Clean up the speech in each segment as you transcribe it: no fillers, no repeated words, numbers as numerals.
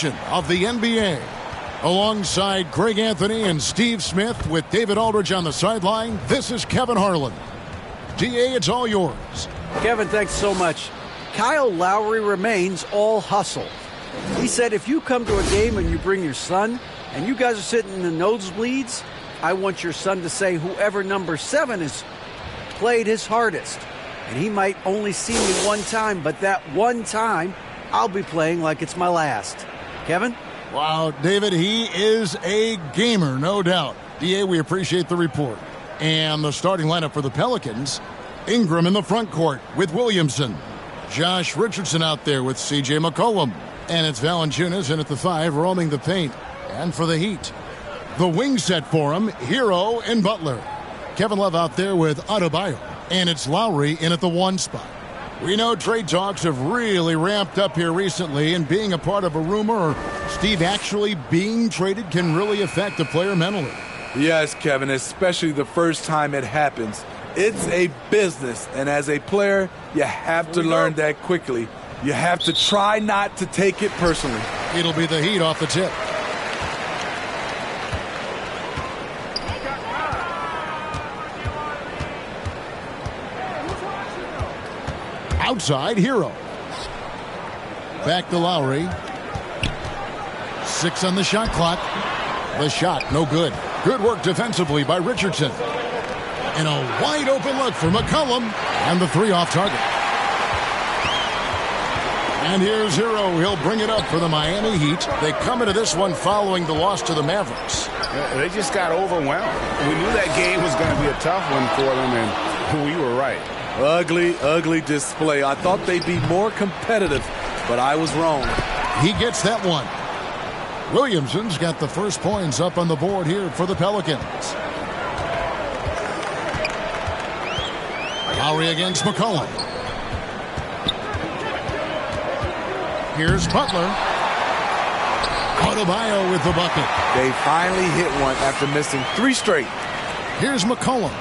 Of the NBA. Alongside Greg Anthony and Steve Smith with David Aldridge on the sideline, this is Kevin Harlan. DA, it's all yours. Kevin, thanks so much. Kyle Lowry remains all hustle. He said if you come to a game and you bring your son and you guys are sitting in the nosebleeds, I want your son to say whoever number 7 has played his hardest. And he might only see me one time, but that one time I'll be playing like it's my last. Kevin? Wow, David, he is a gamer, no doubt. DA, we appreciate the report. And the starting lineup for the Pelicans, Ingram in the front court with Williamson. Josh Richardson out there with C.J. McCollum. And it's Valanciunas in at the 5, roaming the paint. And for the Heat, the wing set for him, Hero and Butler. Kevin Love out there with Adebayo. And it's Lowry in at the 1 spot. We know trade talks have really ramped up here recently, and being a part of a rumor or Steve actually being traded can really affect a player mentally. Yes, Kevin, especially the first time it happens. It's a business, and as a player, you have to learn that quickly. You have to try not to take it personally. It'll be the Heat off the tip. Outside, Hero. Back to Lowry. 6 on the shot clock. The shot, no good. Good work defensively by Richardson. And a wide open look for McCollum. And the 3 off target. And here's Hero. He'll bring it up for the Miami Heat. They come into this one following the loss to the Mavericks. They just got overwhelmed. We knew that game was going to be a tough one for them, and we were right. Ugly display. I thought they'd be more competitive, but I was wrong. He gets that one. Williamson's got the first points up on the board here for the Pelicans. Lowry against McCollum. Here's Butler. Adebayo with the bucket. They finally hit one after missing 3 straight. Here's McCollum.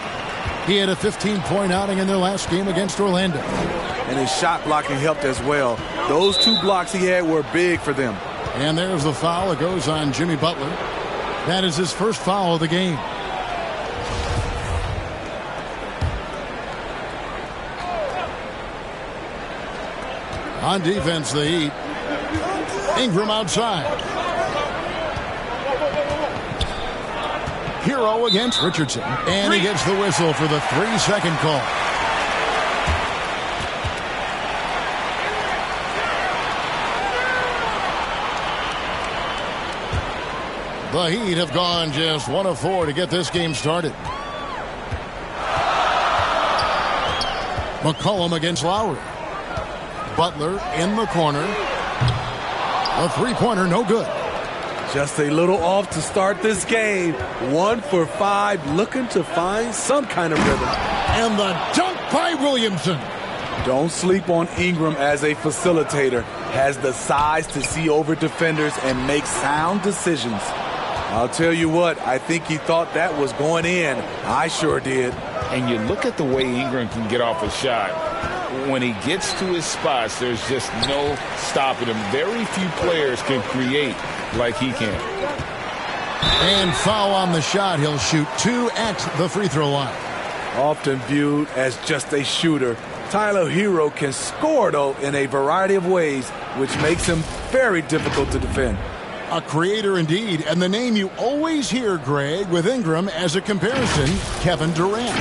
He had a 15-point outing in their last game against Orlando. And his shot blocking helped as well. Those 2 blocks he had were big for them. And there's the foul. It goes on Jimmy Butler. That is his first foul of the game. On defense, the Heat. Ingram outside. Hero against Richardson. And he gets the whistle for the 3-second call. The Heat have gone just 1 of 4 to get this game started. McCollum against Lowry. Butler in the corner. A 3-pointer, no good. Just a little off to start this game. 1 for 5, looking to find some kind of rhythm. And the dunk by Williamson. Don't sleep on Ingram as a facilitator. Has the size to see over defenders and make sound decisions. I'll tell you what, I think he thought that was going in. I sure did. And you look at the way Ingram can get off a shot. When he gets to his spots, there's just no stopping him. Very few players can create like he can. And foul on the shot. He'll shoot 2 at the free throw line. Often viewed as just a shooter, Tyler Hero can score, though, in a variety of ways, which makes him very difficult to defend. A creator indeed, and the name you always hear, Greg, with Ingram as a comparison, Kevin Durant.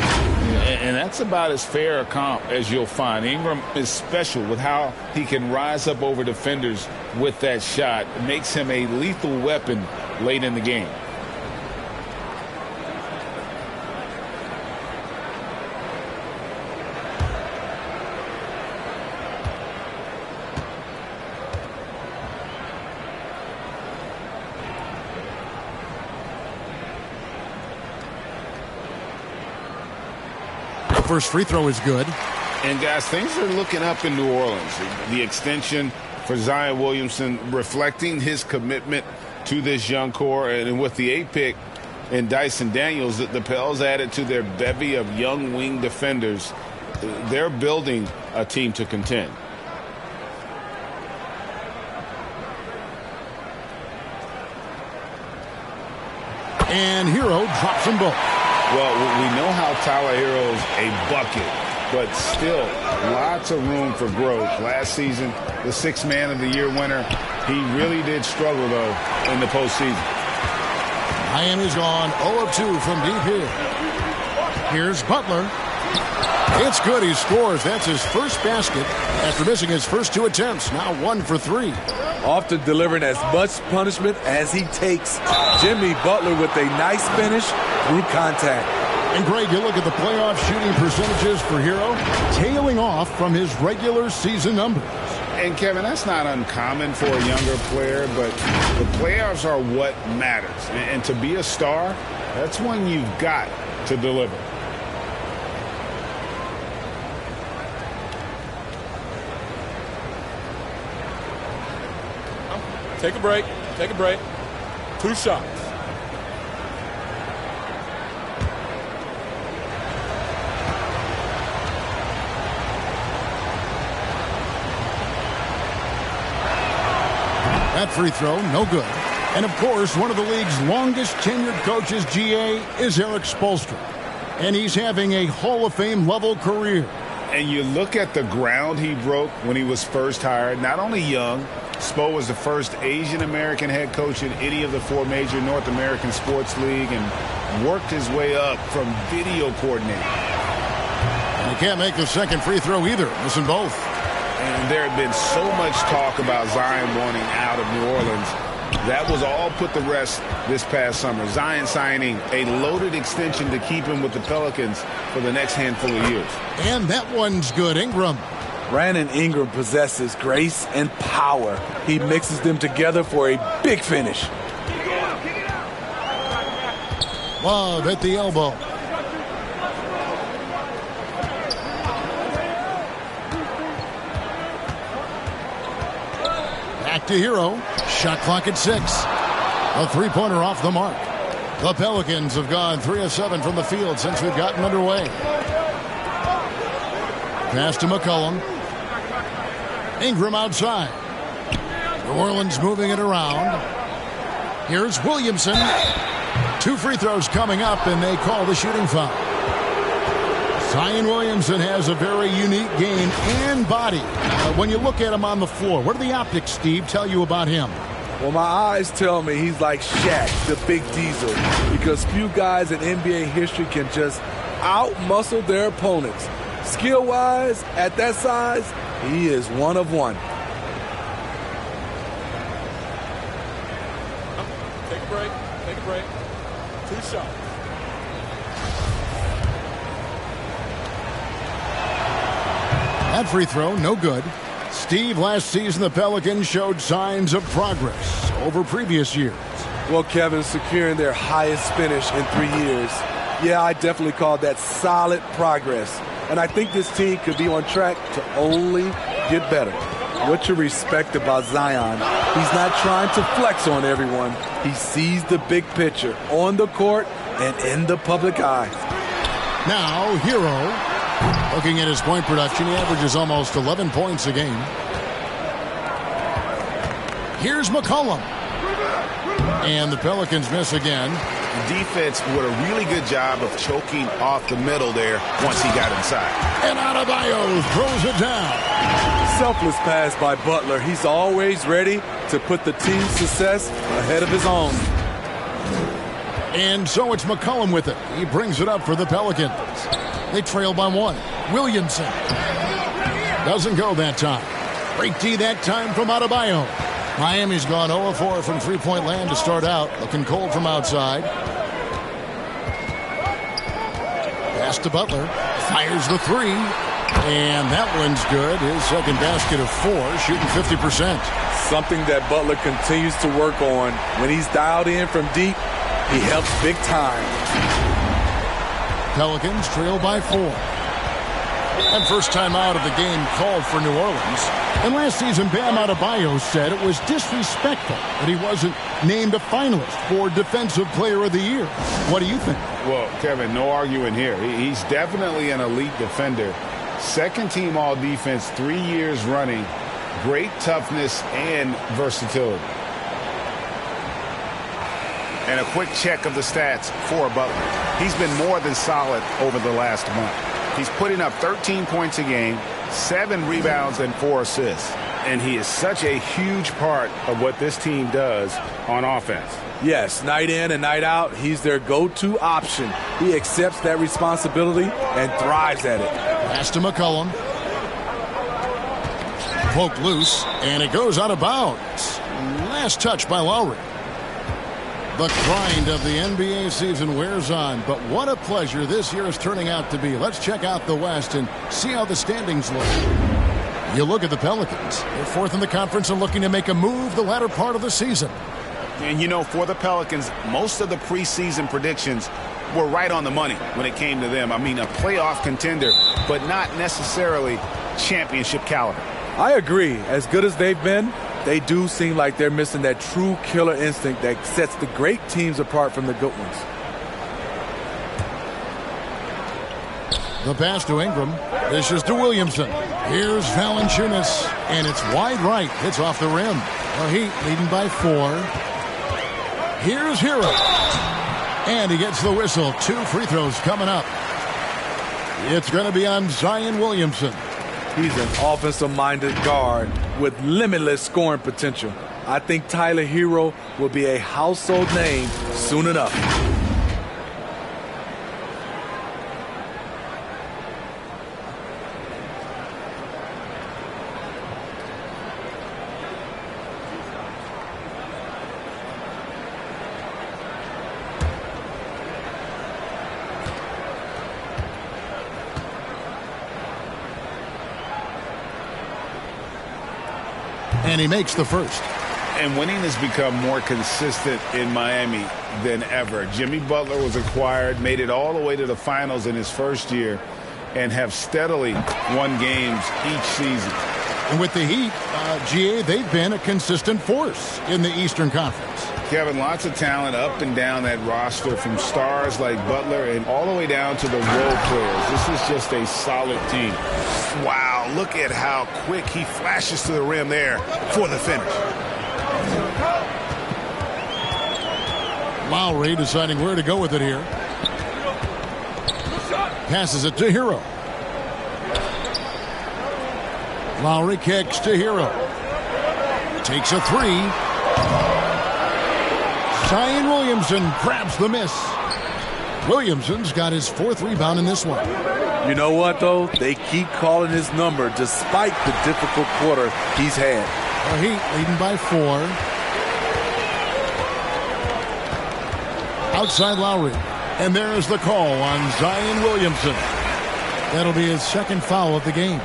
And that's about as fair a comp as you'll find. Ingram is special with how he can rise up over defenders with that shot. It makes him a lethal weapon late in the game. First free throw is good. And, guys, things are looking up in New Orleans. The extension for Zion Williamson reflecting his commitment to this young core. And with the 8th pick and Dyson Daniels, the Pels added to their bevy of young wing defenders. They're building a team to contend. And Hero drops them both. Well, we know how Tyler Hero's a bucket, but still lots of room for growth. Last season, the Sixth Man of the Year winner, he really did struggle, though, in the postseason. Miami's gone 0 of 2 from deep here. Here's Butler. It's good. He scores. That's his first basket after missing his first 2 attempts. Now 1 for 3. Often delivering as much punishment as he takes. Jimmy Butler with a nice finish through contact. And Greg, you look at the playoff shooting percentages for Hero, tailing off from his regular season numbers. And Kevin, that's not uncommon for a younger player, but the playoffs are what matters. And to be a star, that's when you've got to deliver. Take a break. Take a break. 2 shots. That free throw, no good. And, of course, one of the league's longest-tenured coaches, GA, is Eric Spoelstra. And he's having a Hall of Fame-level career. And you look at the ground he broke when he was first hired. Not only young, Spo was the first Asian-American head coach in any of the 4 major North American sports league and worked his way up from video coordinator. And he can't make the second free throw either, missing both. And there had been so much talk about Zion wanting out of New Orleans. That was all put to rest this past summer. Zion signing a loaded extension to keep him with the Pelicans for the next handful of years. And that one's good. Ingram. Brandon Ingram possesses grace and power. He mixes them together for a big finish. Love at the elbow. Back to Hero. Shot clock at 6. A three-pointer off the mark. The Pelicans have gone 3 of 7 from the field since we've gotten underway. Pass to McCollum. Ingram outside. New Orleans moving it around. Here's Williamson. 2 free throws coming up, and they call the shooting foul. Zion Williamson has a very unique game and body. When you look at him on the floor, what do the optics, Steve, tell you about him? Well, my eyes tell me he's like Shaq, the big diesel, because few guys in NBA history can just out-muscle their opponents. Skill-wise, at that size, he is one of one. Take a break. Take a break. 2 shots. That free throw, no good. Steve, last season the Pelicans showed signs of progress over previous years. Well, Kevin, securing their highest finish in 3 years. Yeah, I definitely call that solid progress. And I think this team could be on track to only get better. What you respect about Zion, he's not trying to flex on everyone. He sees the big picture on the court and in the public eye. Now, Hero. Looking at his point production, he averages almost 11 points a game. Here's McCollum. And the Pelicans miss again. The defense did a really good job of choking off the middle there once he got inside. And Adebayo throws it down. Selfless pass by Butler. He's always ready to put the team's success ahead of his own. And so it's McCollum with it. He brings it up for the Pelicans. They trail by 1. Williamson. Doesn't go that time. Break D that time from Adebayo. Miami's gone 0 of 4 from three-point land to start out. Looking cold from outside. Pass to Butler. Fires the 3. And that one's good. His second basket of 4, shooting 50%. Something that Butler continues to work on. When he's dialed in from deep, he helps big time. Pelicans trail by 4. And first time out of the game called for New Orleans. And last season, Bam Adebayo said it was disrespectful that he wasn't named a finalist for Defensive Player of the Year. What do you think? Well, Kevin, no arguing here. He's definitely an elite defender. Second team all-defense 3 years running. Great toughness and versatility. And a quick check of the stats for Butler. He's been more than solid over the last month. He's putting up 13 points a game, 7 rebounds, and 4 assists. And he is such a huge part of what this team does on offense. Yes, night in and night out, he's their go-to option. He accepts that responsibility and thrives at it. Pass to McCollum. Poked loose, and it goes out of bounds. Last touch by Lowry. The grind of the NBA season wears on, but what a pleasure this year is turning out to be. Let's check out the West and see how the standings look. You look at the Pelicans. They're 4th in the conference and looking to make a move the latter part of the season. And, you know, for the Pelicans, most of the preseason predictions were right on the money when it came to them. I mean, a playoff contender, but not necessarily championship caliber. I agree. As good as they've been, they do seem like they're missing that true killer instinct that sets the great teams apart from the good ones. The pass to Ingram. This is to Williamson. Here's Valanciunas, and it's wide right. Hits off the rim. The Heat leading by 4. Here's Hero. And he gets the whistle. 2 free throws coming up. It's going to be on Zion Williamson. He's an offensive-minded guard with limitless scoring potential. I think Tyler Hero will be a household name soon enough. And he makes the first. And winning has become more consistent in Miami than ever. Jimmy Butler was acquired, made it all the way to the finals in his first year, and have steadily won games each season. And with the Heat, GA, they've been a consistent force in the Eastern Conference. Kevin, lots of talent up and down that roster, from stars like Butler and all the way down to the role players. This is just a solid team. Wow, look at how quick he flashes to the rim there for the finish. Lowry deciding where to go with it here. Passes it to Hero. Lowry kicks to Hero. Takes a 3. Zion Williamson grabs the miss. Williamson's got his 4th rebound in this one. You know what, though? They keep calling his number despite the difficult quarter he's had. The Heat leading by 4. Outside Lowry. And there's the call on Zion Williamson. That'll be his 2nd foul of the game.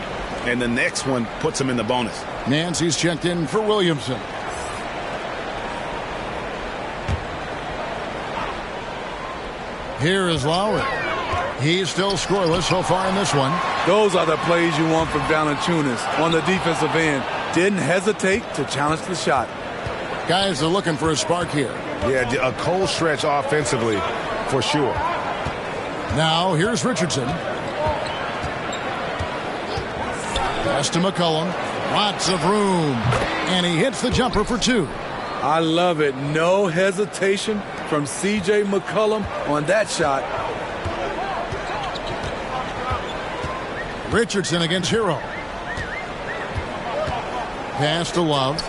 And the next one puts him in the bonus. Nancy's checked in for Williamson. Here is Lowry. He's still scoreless so far in this one. Those are the plays you want from Valanciunas on the defensive end. Didn't hesitate to challenge the shot. Guys are looking for a spark here. Yeah, a cold stretch offensively for sure. Now here's Richardson. Pass to McCollum. Lots of room. And he hits the jumper for 2. I love it. No hesitation from C.J. McCollum on that shot. Richardson against Hero. Pass to Love.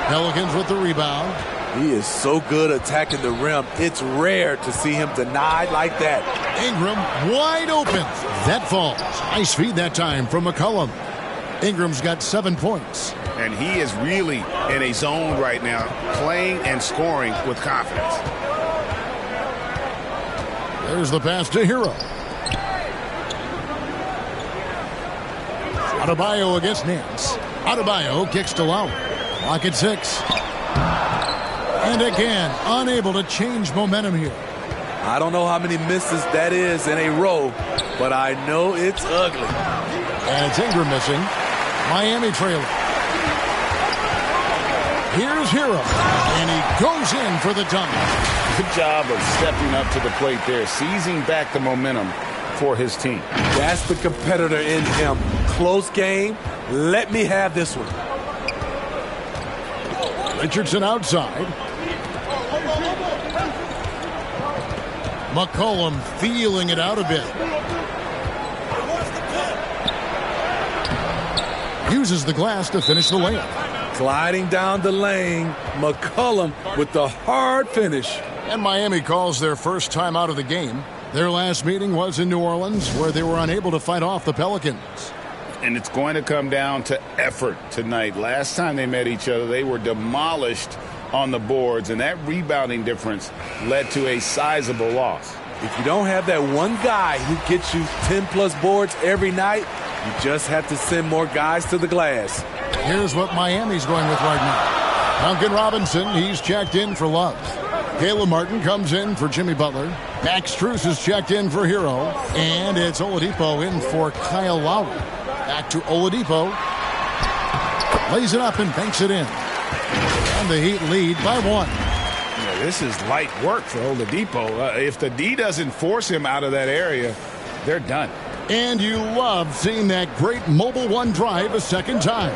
Pelicans with the rebound. He is so good attacking the rim. It's rare to see him denied like that. Ingram wide open. That falls. Nice feed that time from McCollum. Ingram's got 7 points. And he is really in a zone right now, playing and scoring with confidence. There's the pass to Hero. Adebayo against Nance. Adebayo kicks to Lowry. Clock at 6. And again, unable to change momentum here. I don't know how many misses that is in a row, but I know it's ugly. And it's Ingram missing. Miami trailing. Here's Hero. And he goes in for the dunk. Good job of stepping up to the plate there, seizing back the momentum for his team. That's the competitor in him. Close game, Let me have this one. Richardson outside. McCollum feeling it out a bit. Uses the glass to finish the layup. Gliding down the lane, McCollum with the hard finish. And Miami calls their first time out of the game. Their last meeting was in New Orleans, where they were unable to fight off the Pelicans. And it's going to come down to effort tonight. Last time they met each other, they were demolished on the boards, and that rebounding difference led to a sizable loss. If you don't have that one guy who gets you 10-plus boards every night, you just have to send more guys to the glass. Here's what Miami's going with right now. Duncan Robinson, he's checked in for Love. Caleb Martin comes in for Jimmy Butler. Max Strus is checked in for Hero. And it's Oladipo in for Kyle Lowry. Back to Oladipo. Lays it up and banks it in. And the Heat lead by 1. Yeah, this is light work for Oladipo. If the D doesn't force him out of that area, they're done. And you love seeing that great mobile one drive a second time.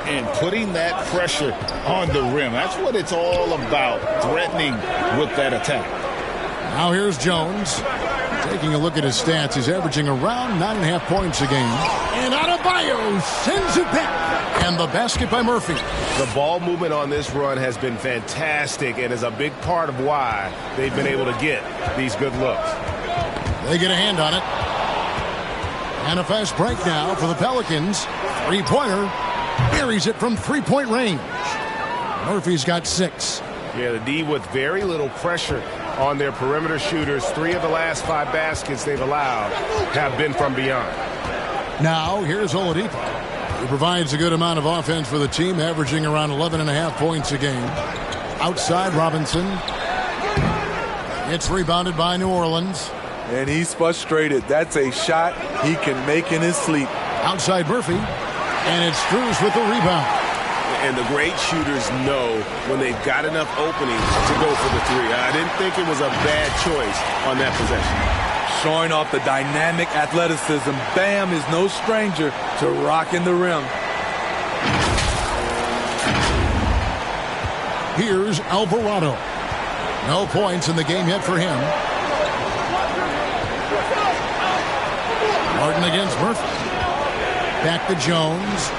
And putting that pressure on the rim. That's what it's all about, threatening with that attack. Now here's Jones. Taking a look at his stats, he's averaging around 9.5 points a game. And Adebayo sends it back. And the basket by Murphy. The ball movement on this run has been fantastic and is a big part of why they've been able to get these good looks. They get a hand on it. And a fast break now for the Pelicans. Three-pointer. Buries it from three-point range. Murphy's got 6. Yeah, the D with very little pressure on their perimeter shooters. 3 of the last 5 baskets they've allowed have been from beyond. Now, here's Oladipo. He provides a good amount of offense for the team, averaging around 11.5 points a game. Outside, Robinson. It's rebounded by New Orleans. And he's frustrated. That's a shot he can make in his sleep. Outside Murphy. And it's Strus with the rebound. And the great shooters know when they've got enough opening to go for the 3. I didn't think it was a bad choice on that possession. Showing off the dynamic athleticism, Bam is no stranger to rocking the rim. Here's Alvarado. No points in the game yet for him. Martin against Murphy. Back to Jones.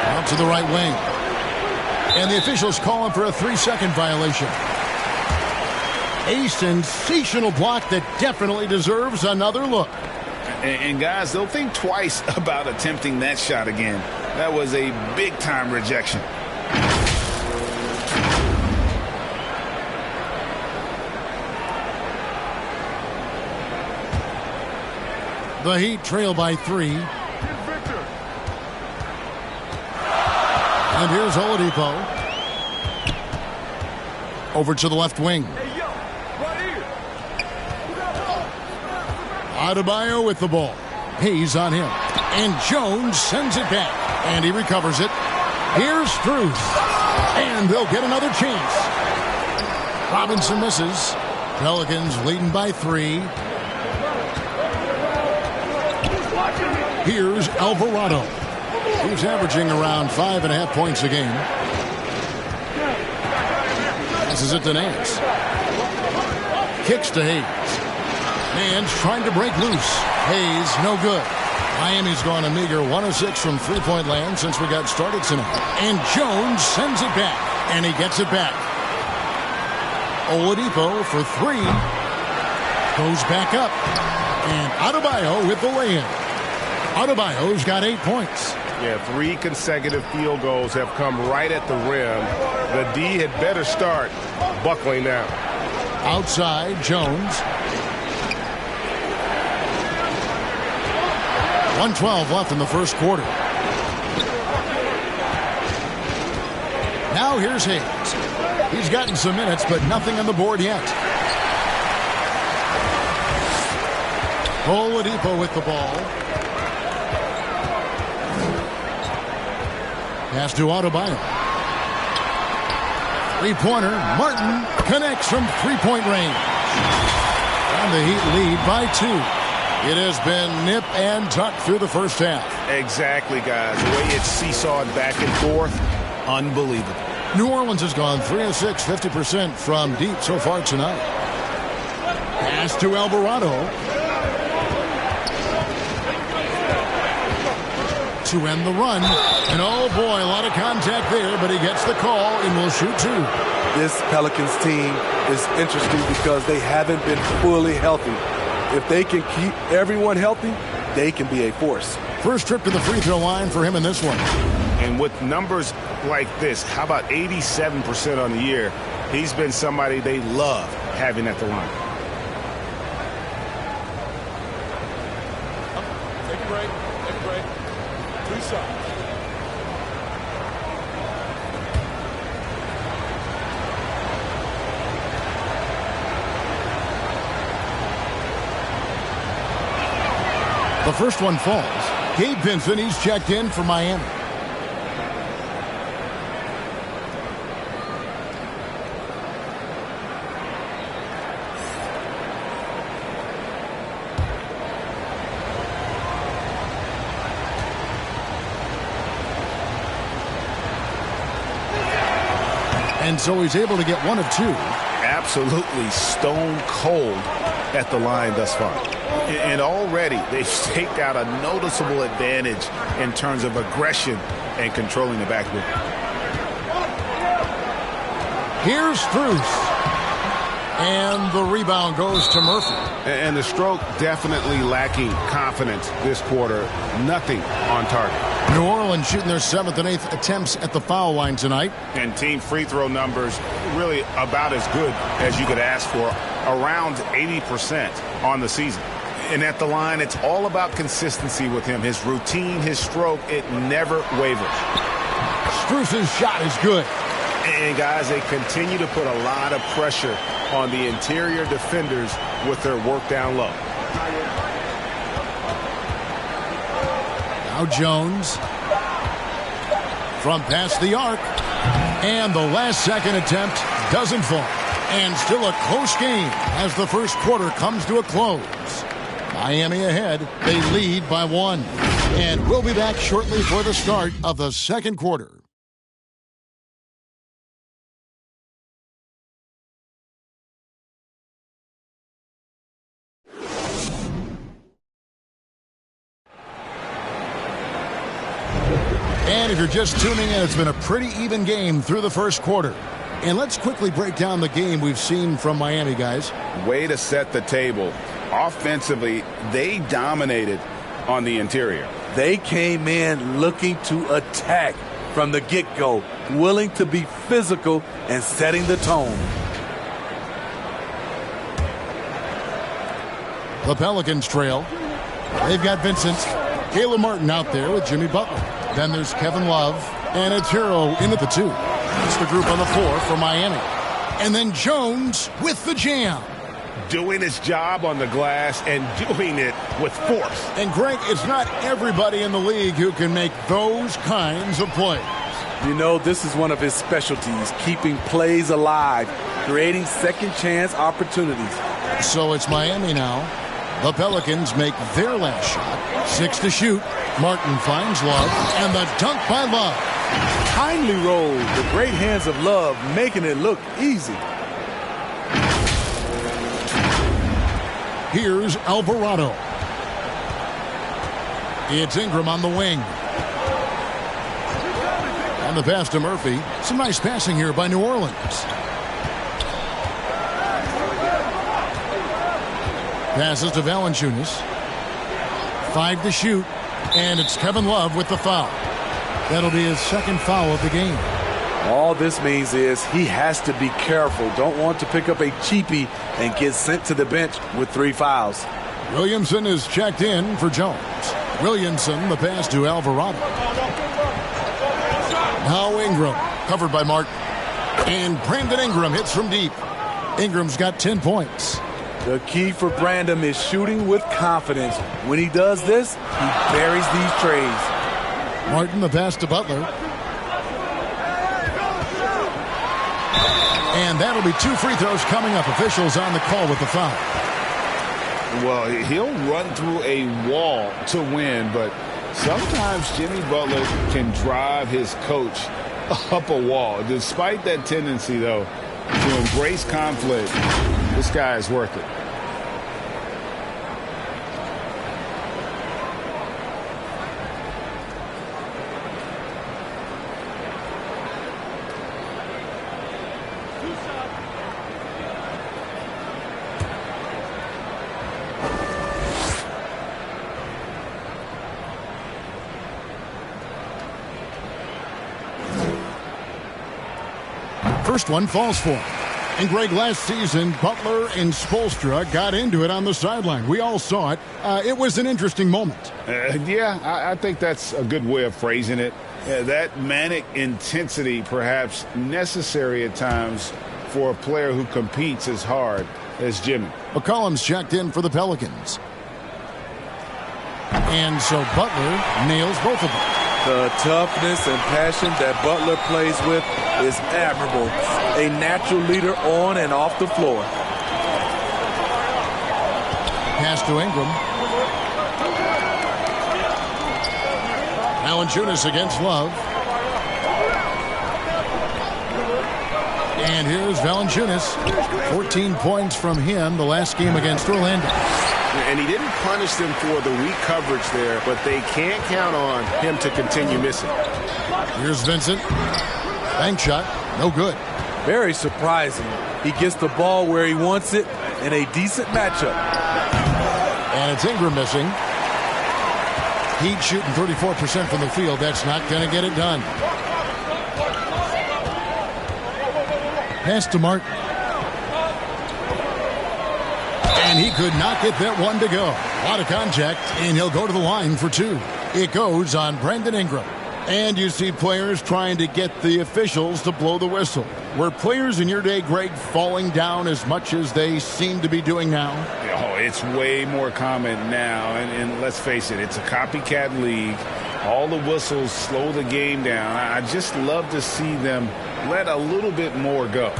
Out to the right wing. And the officials call him for a 3-second violation. A sensational block that definitely deserves another look. And guys, they'll think twice about attempting that shot again. That was a big-time rejection. The Heat trail by 3. And here's Oladipo. Over to the left wing. Adebayo with the ball. Hayes on him. And Jones sends it back. And he recovers it. Here's Strus. And they'll get another chance. Robinson misses. Pelicans leading by 3. Here's Alvarado. He's averaging around 5.5 points a game. Passes it to Nance. Kicks to Hayes. Nance trying to break loose. Hayes, no good. Miami's gone a meager 1 of 6 from three-point land since we got started tonight. And Jones sends it back. And he gets it back. Oladipo for 3. Goes back up. And Adebayo with the lay-in. Adebayo's got 8 points. Yeah, 3 consecutive field goals have come right at the rim. The D had better start buckling down. Outside, Jones. 1:12 left in the first quarter. Now here's Hayes. He's gotten some minutes, but nothing on the board yet. Oladipo with the ball. Pass to Adebayo. Three-pointer. Martin connects from three-point range. And the Heat lead by 2. It has been nip and tuck through the first half. Exactly, guys. The way it's seesawed back and forth, unbelievable. New Orleans has gone 3 of 6, 50% from deep so far tonight. Pass to Alvarado. To end the run. And oh boy, a lot of contact there, but he gets the call and will shoot 2. This Pelicans team is interesting because they haven't been fully healthy. If they can keep everyone healthy, they can be a force. First trip to the free throw line for him in this one. And with numbers like this, how about 87% on the year? He's been somebody they love having at the line. Take a break. Take a break. 2 shots. The first one falls. Gabe Vincent, he's checked in for Miami. And so he's able to get 1 of 2. Absolutely stone cold at the line thus far. And already they've staked out a noticeable advantage in terms of aggression and controlling the backboard. Here's Strus. And the rebound goes to Murphy. And the stroke definitely lacking confidence this quarter. Nothing on target. New Orleans shooting their 7th and 8th attempts at the foul line tonight. And team free throw numbers really about as good as you could ask for. Around 80% on the season. And at the line, it's all about consistency with him. His routine, his stroke, it never wavers. Strus's shot is good. And, guys, they continue to put a lot of pressure on the interior defenders with their work down low. Now Jones. From past the arc. And the last second attempt doesn't fall. And still a close game as the first quarter comes to a close. Miami ahead. They lead by 1. And we'll be back shortly for the start of the second quarter. And if you're just tuning in, it's been a pretty even game through the first quarter. And let's quickly break down the game we've seen from Miami, guys. Way to set the table. Offensively, they dominated on the interior. They came in looking to attack from the get-go, willing to be physical and setting the tone. The Pelicans trail. They've got Vincent, Caleb Martin out there with Jimmy Butler. Then there's Kevin Love, and it's Hero in at the 2. That's the group on the floor for Miami. And then Jones with the jam. Doing his job on the glass and doing it with force. And Greg, it's not everybody in the league who can make those kinds of plays. You know, this is one of his specialties, keeping plays alive, creating second chance opportunities. So it's Miami now. The Pelicans make their last shot. 6 to shoot. Martin finds Love, and the dunk by Love. Kindly roll, the great hands of Love, making it look easy. Here's Alvarado. It's Ingram on the wing. And the pass to Murphy. Some nice passing here by New Orleans. Passes to Valanciunas. 5 to shoot. And it's Kevin Love with the foul. That'll be his second foul of the game. All this means is he has to be careful. Don't want to pick up a cheapie and get sent to the bench with 3 fouls. Williamson is checked in for Jones. Williamson, the pass to Alvarado. Now Ingram, covered by Martin. And Brandon Ingram hits from deep. Ingram's got 10 points. The key for Brandon is shooting with confidence. When he does this, he buries these trays. Martin, the pass to Butler. And that'll be 2 free throws coming up. Officials on the call with the foul. Well, he'll run through a wall to win, but sometimes Jimmy Butler can drive his coach up a wall. Despite that tendency, though, to embrace conflict, this guy is worth it. First one falls for him. And Greg, last season, Butler and Spoelstra got into it on the sideline. We all saw it. It was an interesting moment. I think that's a good way of phrasing it. That manic intensity, perhaps necessary at times for a player who competes as hard as Jimmy. McCollum's checked in for the Pelicans. And so Butler nails both of them. The toughness and passion that Butler plays with is admirable. A natural leader on and off the floor. Pass to Ingram. Valanciunas against Love. And here's Valanciunas. 14 points from him the last game against Orlando. And he didn't punish them for the weak coverage there, but they can't count on him to continue missing. Here's Vincent. Bank shot. No good. Very surprising. He gets the ball where he wants it in a decent matchup. And it's Ingram missing. Heat shooting 34% from the field. That's not going to get it done. Pass to Martin. And he could not get that one to go. A lot of contact, and he'll go to the line for two. It goes on Brandon Ingram. And you see players trying to get the officials to blow the whistle. Were players in your day, Greg, falling down as much as they seem to be doing now? Oh, it's way more common now. And let's face it, it's a copycat league. All the whistles slow the game down. I just love to see them let a little bit more go.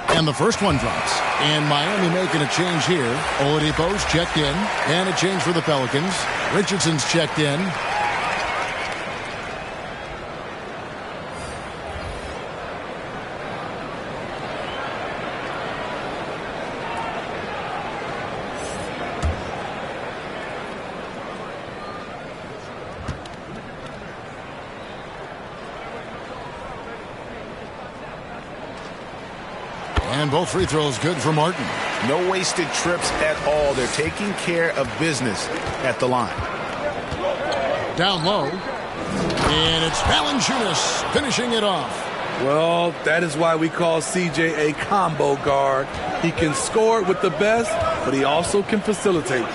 And the first one drops. And Miami making a change here. Oladipo's checked in. And a change for the Pelicans. Richardson's checked in. And both free throws good for Martin. No wasted trips at all. They're taking care of business at the line. Down low. And it's Valanciunas finishing it off. Well, that is why we call CJ a combo guard. He can score with the best, but he also can facilitate.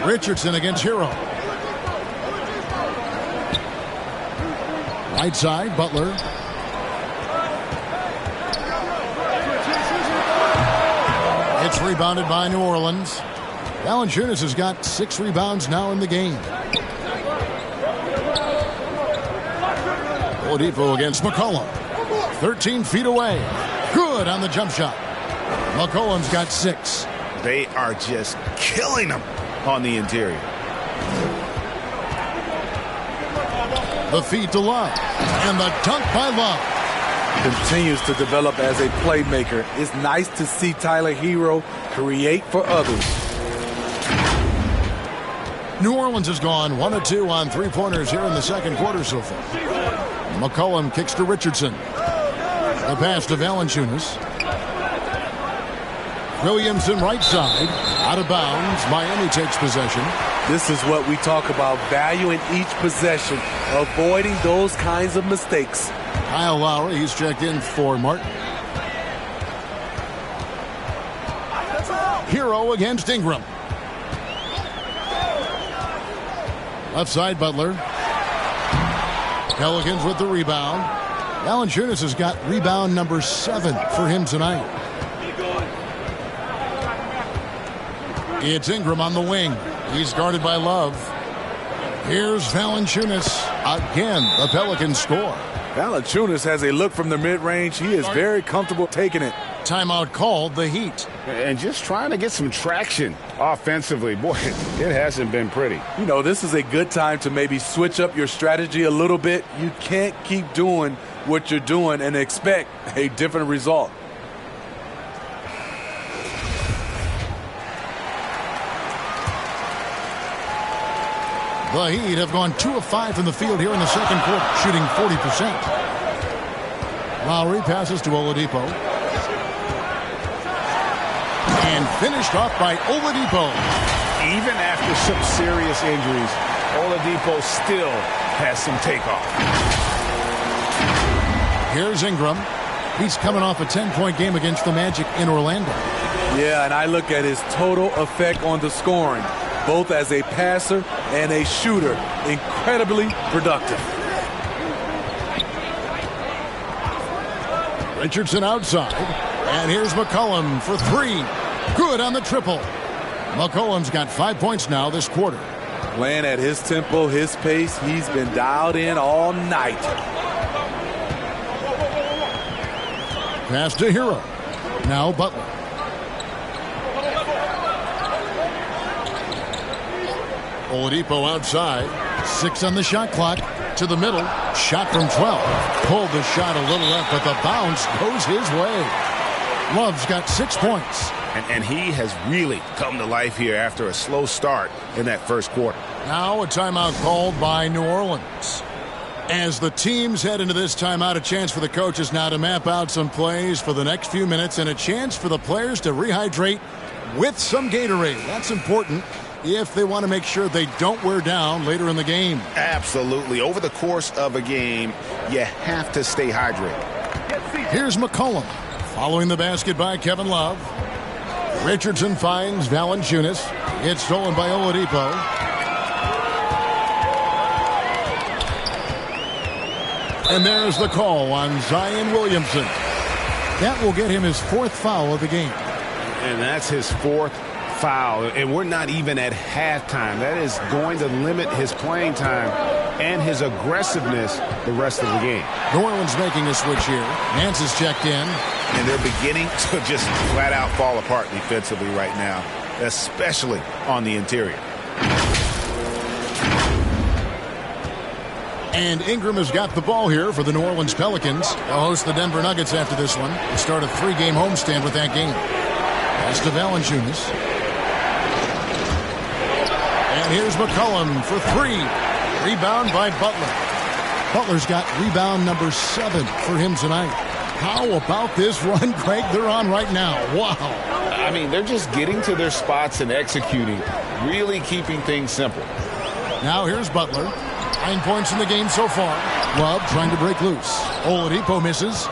Richardson against Hero. Right side, Butler. It's rebounded by New Orleans. Valanciunas has got 6 rebounds now in the game. Oladipo against McCollum. 13 feet away. Good on the jump shot. McCollum's got 6. They are just killing them on the interior. The feed to Love. And the dunk by Love. Continues to develop as a playmaker. It's nice to see Tyler Hero create for others. New Orleans has gone 1 of 2 on three-pointers here in the second quarter so far. McCollum kicks to Richardson. The pass to Valanciunas. Williamson right side. Out of bounds. Miami takes possession. This is what we talk about, valuing each possession, avoiding those kinds of mistakes. Kyle Lowry, he's checked in for Martin. Hero against Ingram. Left side, Butler. Pelicans with the rebound. Valanciunas has got rebound number 7 for him tonight. It's Ingram on the wing. He's guarded by Love. Here's Valanciunas. Again, the Pelicans score. Valanciunas has a look from the mid-range. He is very comfortable taking it. Timeout called, the Heat. And just trying to get some traction offensively. Boy, it hasn't been pretty. You know, this is a good time to maybe switch up your strategy a little bit. You can't keep doing what you're doing and expect a different result. The Heat have gone 2 of 5 from the field here in the second quarter, shooting 40%. Lowry passes to Oladipo. And finished off by Oladipo. Even after some serious injuries, Oladipo still has some takeoff. Here's Ingram. He's coming off a 10-point game against the Magic in Orlando. Yeah, and I look at his total effect on the scoring, both as a passer and a shooter. Incredibly productive. Richardson outside. And here's McCollum for 3. Good on the triple. McCollum's got 5 points now this quarter. Playing at his tempo, his pace. He's been dialed in all night. Pass to Hero. Now Butler. Oladipo outside. 6 on the shot clock. To the middle. Shot from 12. Pulled the shot a little left, but the bounce goes his way. Love's got 6 points. And he has really come to life here after a slow start in that first quarter. Now a timeout called by New Orleans. As the teams head into this timeout, a chance for the coaches now to map out some plays for the next few minutes and a chance for the players to rehydrate with some Gatorade. That's important if they want to make sure they don't wear down later in the game. Absolutely. Over the course of a game, you have to stay hydrated. Here's McCollum. Following the basket by Kevin Love. Richardson finds Valanciunas. It's stolen by Oladipo. And there's the call on Zion Williamson. That will get him his 4th foul of the game. And that's his 4th foul. And we're not even at halftime. That is going to limit his playing time and his aggressiveness the rest of the game. New Orleans making a switch here. Nance is checked in. And they're beginning to just flat out fall apart defensively right now, especially on the interior. And Ingram has got the ball here for the New Orleans Pelicans. They'll host the Denver Nuggets after this one. They start a 3-game homestand with that game. Pass to Valanciunas. And here's McCollum for 3. Rebound by Butler. Butler's got rebound number 7 for him tonight. How about this run, Greg, they're on right now? Wow. I mean, they're just getting to their spots and executing, really keeping things simple. Now here's Butler. 9 points in the game so far. Love trying to break loose. Oladipo misses.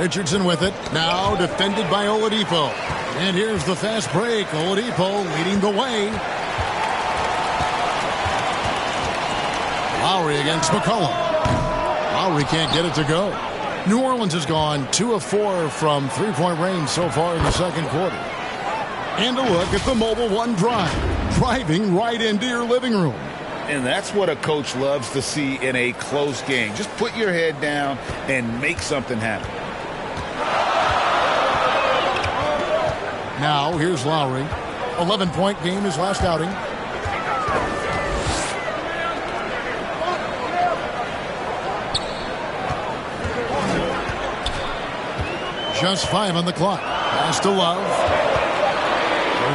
Richardson with it. Now defended by Oladipo. And here's the fast break. Oladipo leading the way. Lowry against McCollum. Lowry can't get it to go. New Orleans has gone 2 of 4 from 3-point range so far in the second quarter. And a look at the Mobile One drive. Driving right into your living room. And that's what a coach loves to see in a close game. Just put your head down and make something happen. Now here's Lowry. 11-point game his last outing. Just 5 on the clock. Pass to Love.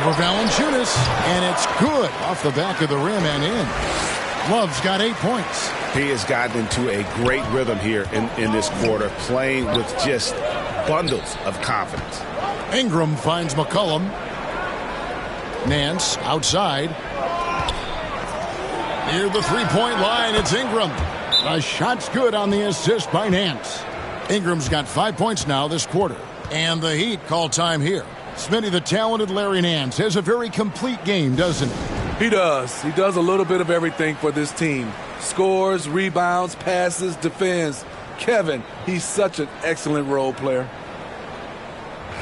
Over Valanciunas. And it's good off the back of the rim and in. Love's got 8 points. He has gotten into a great rhythm here in this quarter, playing with just bundles of confidence. Ingram finds McCollum. Nance outside. Near the 3-point line, it's Ingram. The shot's good on the assist by Nance. Ingram's got 5 points now this quarter. And the Heat call time here. Smitty, the talented Larry Nance, has a very complete game, doesn't he? He does. He does a little bit of everything for this team. Scores, rebounds, passes, defends. Kevin, he's such an excellent role player.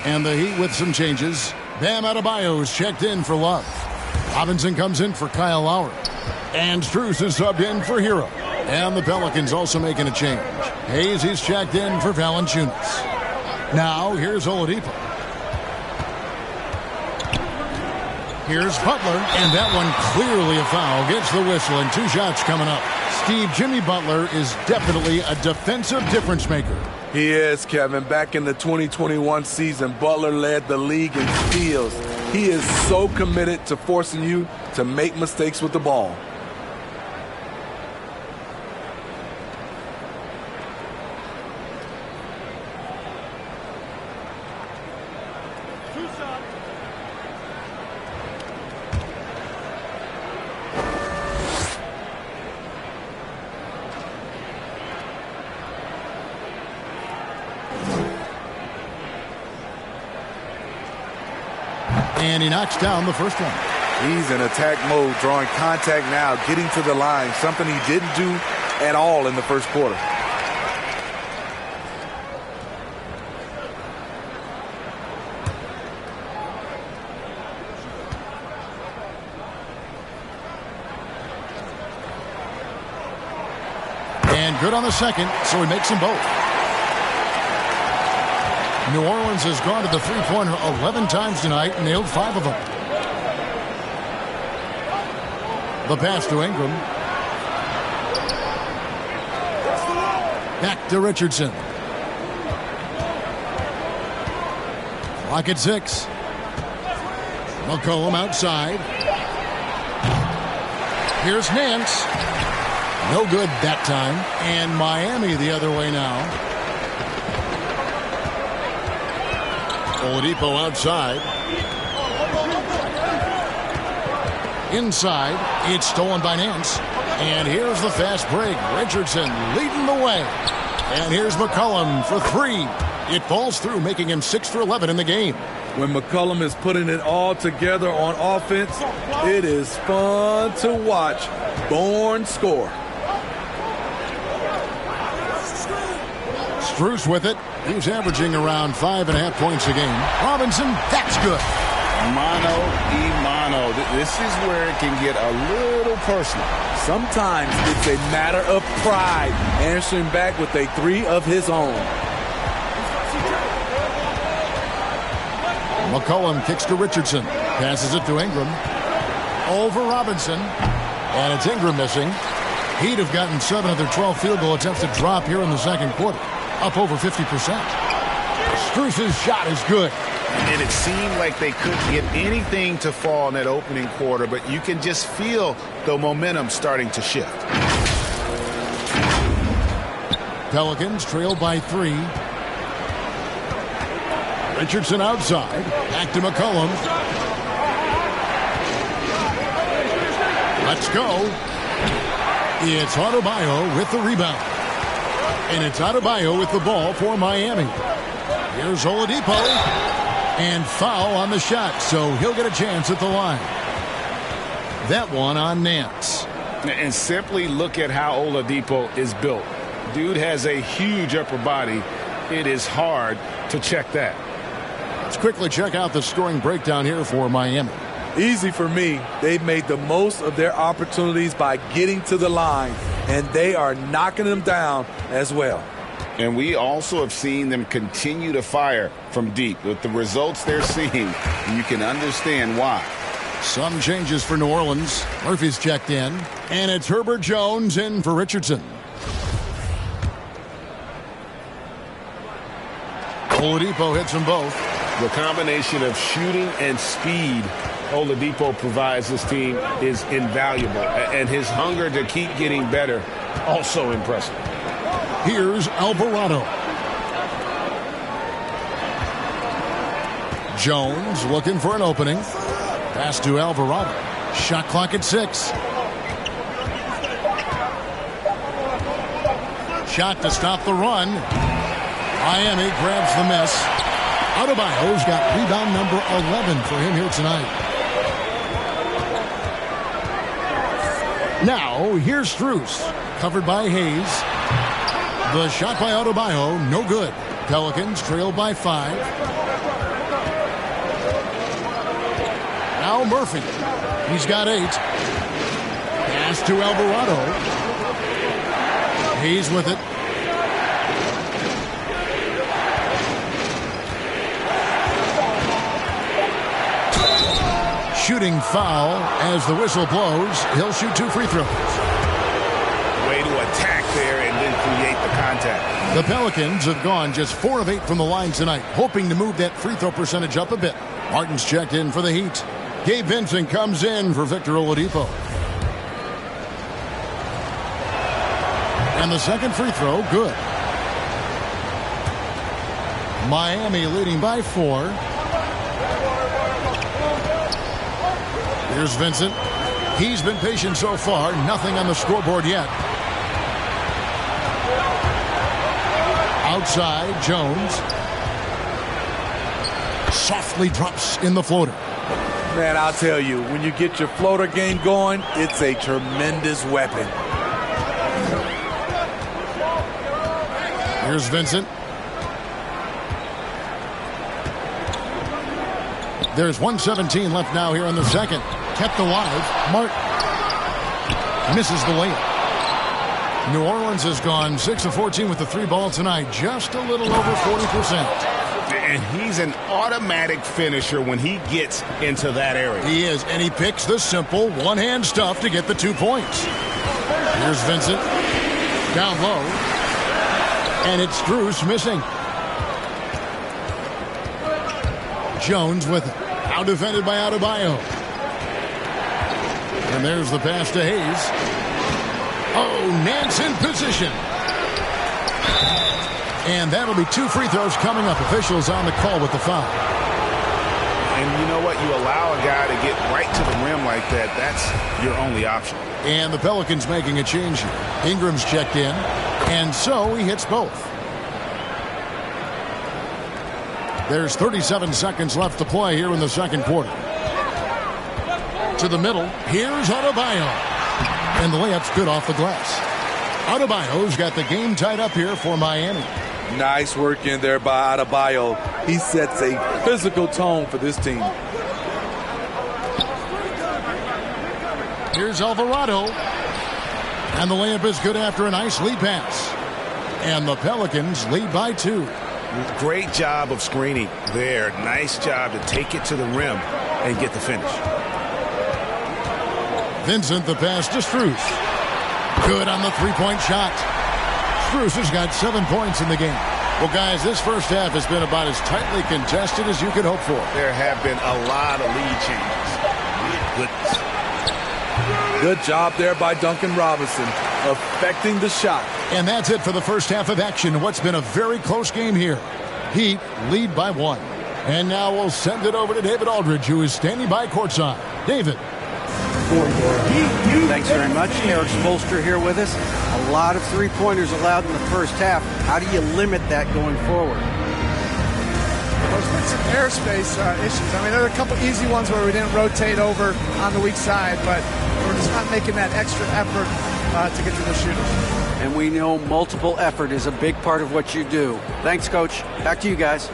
And the Heat with some changes. Bam Adebayo's checked in for Love. Robinson comes in for Kyle Lowry. And Strus is subbed in for Hero. And the Pelicans also making a change. Hayes is checked in for Valanciunas. Now, here's Oladipo. Here's Butler, and that one clearly a foul. Gets the whistle, and 2 shots coming up. Steve, Jimmy Butler is definitely a defensive difference maker. He is, Kevin. Back in the 2021 season, Butler led the league in steals. He is so committed to forcing you to make mistakes with the ball. And he knocks down the first one. He's in attack mode, drawing contact now, getting to the line, something he didn't do at all in the first quarter. And good on the second, so he makes them both. New Orleans has gone to the three-pointer 11 times tonight and nailed 5 of them. The pass to Ingram. Back to Richardson. Clock at 6. McCollum outside. Here's Nance. No good that time. And Miami the other way now. Oladipo outside. Inside. It's stolen by Nance. And here's the fast break. Richardson leading the way. And here's McCollum for 3. It falls through, making him 6 for 11 in the game. When McCollum is putting it all together on offense, it is fun to watch. Born score. Strus with it. He's averaging around 5.5 points a game. Robinson, that's good. Mano. This is where it can get a little personal. Sometimes it's a matter of pride, answering back with a 3 of his own. McCollum kicks to Richardson. Passes it to Ingram. Over Robinson. And it's Ingram missing. He'd have gotten 7 of their 12 field goal attempts to drop here in the second quarter. Up over 50%. Strus's shot is good. And it seemed like they couldn't get anything to fall in that opening quarter, but you can just feel the momentum starting to shift. Pelicans trail by 3. Richardson outside. Back to McCollum. Let's go. It's Adebayo with the rebound. And it's Adebayo with the ball for Miami. Here's Oladipo. And foul on the shot, so he'll get a chance at the line. That one on Nance. And simply look at how Oladipo is built. Dude has a huge upper body. It is hard to check that. Let's quickly check out the scoring breakdown here for Miami. Easy for me. They've made the most of their opportunities by getting to the line, and they are knocking them down as well. And we also have seen them continue to fire from deep. With the results they're seeing, you can understand why. Some changes for New Orleans. Murphy's checked in. And it's Herbert Jones in for Richardson. Oladipo hits them both. The combination of shooting and speed Oladipo provides this team is invaluable. And his hunger to keep getting better, also impressive. Here's Alvarado. Jones looking for an opening. Pass to Alvarado. Shot clock at 6. Shot to stop the run. Miami grabs the miss. Adebayo's got rebound number 11 for him here tonight. Now, here's Strus. Covered by Hayes. The shot by Adebayo, no good. Pelicans trail by 5. Murphy. He's got 8. Pass to Alvarado. He's with it. Shooting foul as the whistle blows. He'll shoot 2 free throws. Way to attack there and then create the contact. The Pelicans have gone just 4 of 8 from the line tonight, hoping to move that free throw percentage up a bit. Martin's checked in for the Heat. Gabe Vincent comes in for Victor Oladipo. And the second free throw, good. Miami leading by 4. Here's Vincent. He's been patient so far. Nothing on the scoreboard yet. Outside, Jones. Softly drops in the floater. Man, I'll tell you, when you get your floater game going, it's a tremendous weapon. Here's Vincent. There's 1:17 left now here in the second. Kept alive. Martin misses the layup. New Orleans has gone 6 of 14 with the 3 ball tonight. Just a little over 40%. And he's an automatic finisher when he gets into that area. He is, and he picks the simple one-hand stuff to get the 2 points. Here's Vincent. Down low. And it's Strus missing. Jones with it. Out defended by Adebayo. And there's the pass to Hayes. Oh, Nance in position. And that'll be 2 free throws coming up. Officials on the call with the foul. And you know what? You allow a guy to get right to the rim like that. That's your only option. And the Pelicans making a change here. Ingram's checked in. And so he hits both. There's 37 seconds left to play here in the second quarter. To the middle. Here's Adebayo. And the layup's good off the glass. Adebayo's got the game tied up here for Miami. Nice work in there by Adebayo. He sets a physical tone for this team. Here's Alvarado. And the layup is good after a nice lead pass. And the Pelicans lead by 2. Great job of screening there. Nice job to take it to the rim and get the finish. Vincent, the pass to Strus. Good on the three-point shot. Strus has got 7 points in the game. Well, guys, this first half has been about as tightly contested as you could hope for. There have been a lot of lead changes. Goodness. Good job there by Duncan Robinson, affecting the shot. And that's it for the first half of action. What's been a very close game here. Heat lead by 1. And now we'll send it over to David Aldridge, who is standing by courtside. David. Thanks very much. Eric Spoelstra here with us. A lot of three-pointers allowed in the first half. How do you limit that going forward? Well, there's been some airspace issues. I mean, there are a couple easy ones where we didn't rotate over on the weak side, but we're just not making that extra effort to get to the shooters. And we know multiple effort is a big part of what you do. Thanks, Coach. Back to you guys.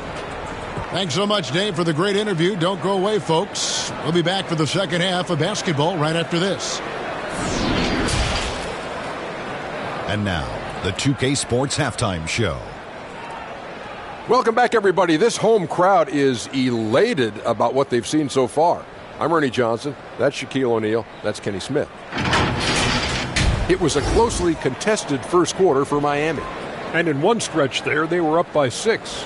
Thanks so much, Dave, for the great interview. Don't go away, folks. We'll be back for the second half of basketball right after this. And now, the 2K Sports Halftime Show. Welcome back, everybody. This home crowd is elated about what they've seen so far. I'm Ernie Johnson. That's Shaquille O'Neal. That's Kenny Smith. It was a closely contested first quarter for Miami. And in one stretch there, they were up by 6.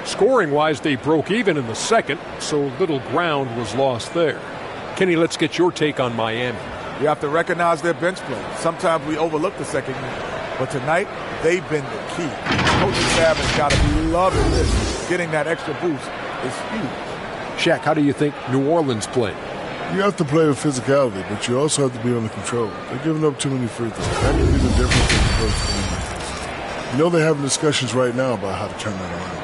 Scoring-wise, they broke even in the second, so little ground was lost there. Kenny, let's get your take on Miami. You have to recognize their bench play. Sometimes we overlook the second unit, but tonight they've been the key. Coaching staff has got to be loving this. Getting that extra boost is huge. Shaq, how do you think New Orleans played? You have to play with physicality, but you also have to be under control. They're giving up too many free throws. That can be the difference in the first game like this. You know they're having discussions right now about how to turn that around.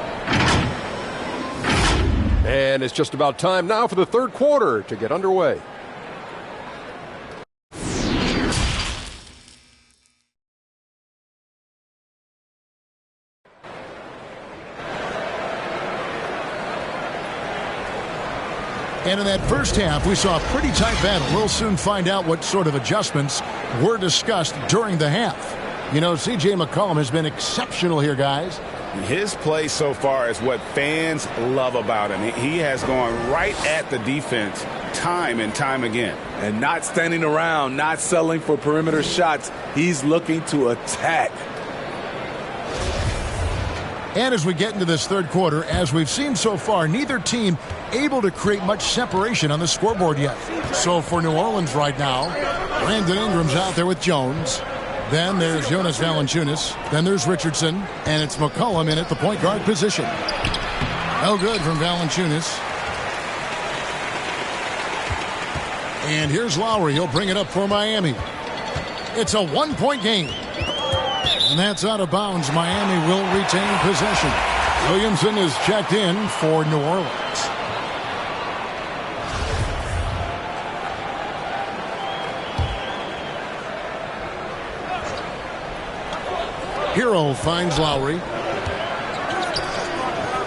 And it's just about time now for the third quarter to get underway. And in that first half, we saw a pretty tight battle. We'll soon find out what sort of adjustments were discussed during the half. You know, C.J. McCollum has been exceptional here, guys. His play so far is what fans love about him. He has gone right at the defense time and time again. And not standing around, not settling for perimeter shots. He's looking to attack. And as we get into this third quarter, as we've seen so far, neither team able to create much separation on the scoreboard yet. So for New Orleans right now, Brandon Ingram's out there with Jones. Then there's Jonas Valanciunas. Then there's Richardson. And it's McCollum in at the point guard position. No good from Valanciunas. And here's Lowry. He'll bring it up for Miami. It's a one-point game. And that's out of bounds. Miami will retain possession. Williamson is checked in for New Orleans. Hero finds Lowry.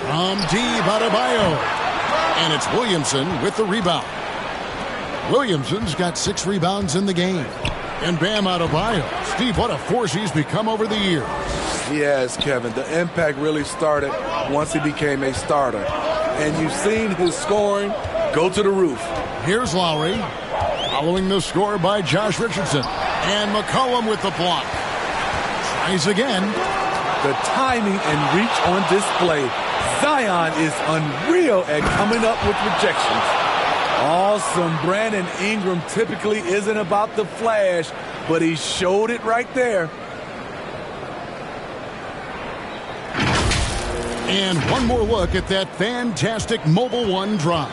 From deep, Adebayo. And it's Williamson with the rebound. Williamson's got 6 rebounds in the game. And Bam Adebayo. Steve, what a force he's become over the years. He has, Kevin. The impact really started once he became a starter. And you've seen his scoring go to the roof. Here's Lowry. Following the score by Josh Richardson. And McCollum with the block. Tries again. The timing and reach on display. Zion is unreal at coming up with rejections. Awesome. Brandon Ingram typically isn't about the flash, but he showed it right there. And one more look at that fantastic Mobile One drive.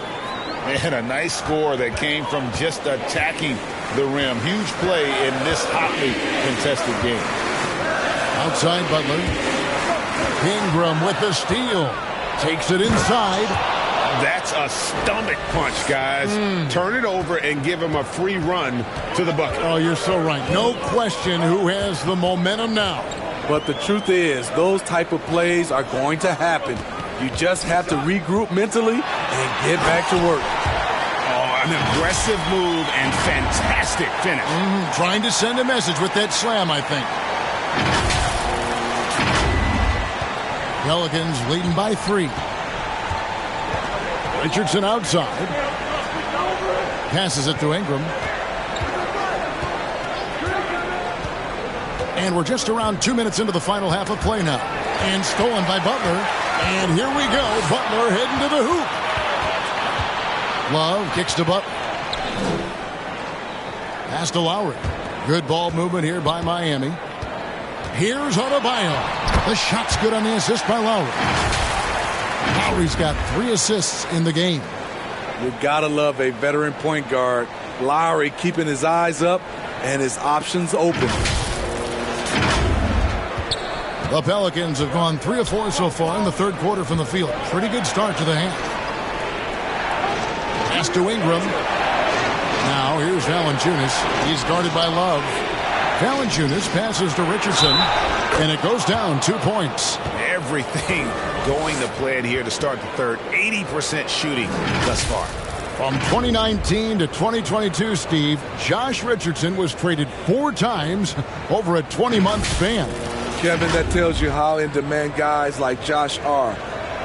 They had a nice score that came from just attacking the rim. Huge play in this hotly contested game. Outside Butler. Ingram with the steal. Takes it inside. That's a stomach punch, guys. Turn it over and give him a free run to the bucket. Oh, you're so right. No question who has the momentum now. But the truth is, those type of plays are going to happen. You just have to regroup mentally and get back to work. Oh, an aggressive move and fantastic finish. Trying to send a message with that slam, I think. Pelicans leading by 3. Richardson outside. Passes it to Ingram. And we're just around 2 minutes into the final half of play now. And stolen by Butler. And here we go. Butler heading to the hoop. Love kicks to Butler. Pass to Lowry. Good ball movement here by Miami. Here's Adebayo. The shot's good on the assist by Lowry. Lowry's got 3 assists in the game. You gotta love a veteran point guard. Lowry keeping his eyes up and his options open. The Pelicans have gone 3 of 4 so far in the third quarter from the field. Pretty good start to the half. Pass to Ingram. Now here's Valanciunas. He's guarded by Love. Valanciunas passes to Richardson. And it goes down 2 points. Everything going to plan here to start the third. 80% shooting thus far. From 2019 to 2022, Steve, Josh Richardson was traded 4 times over a 20-month span. Kevin, that tells you how in demand guys like Josh are.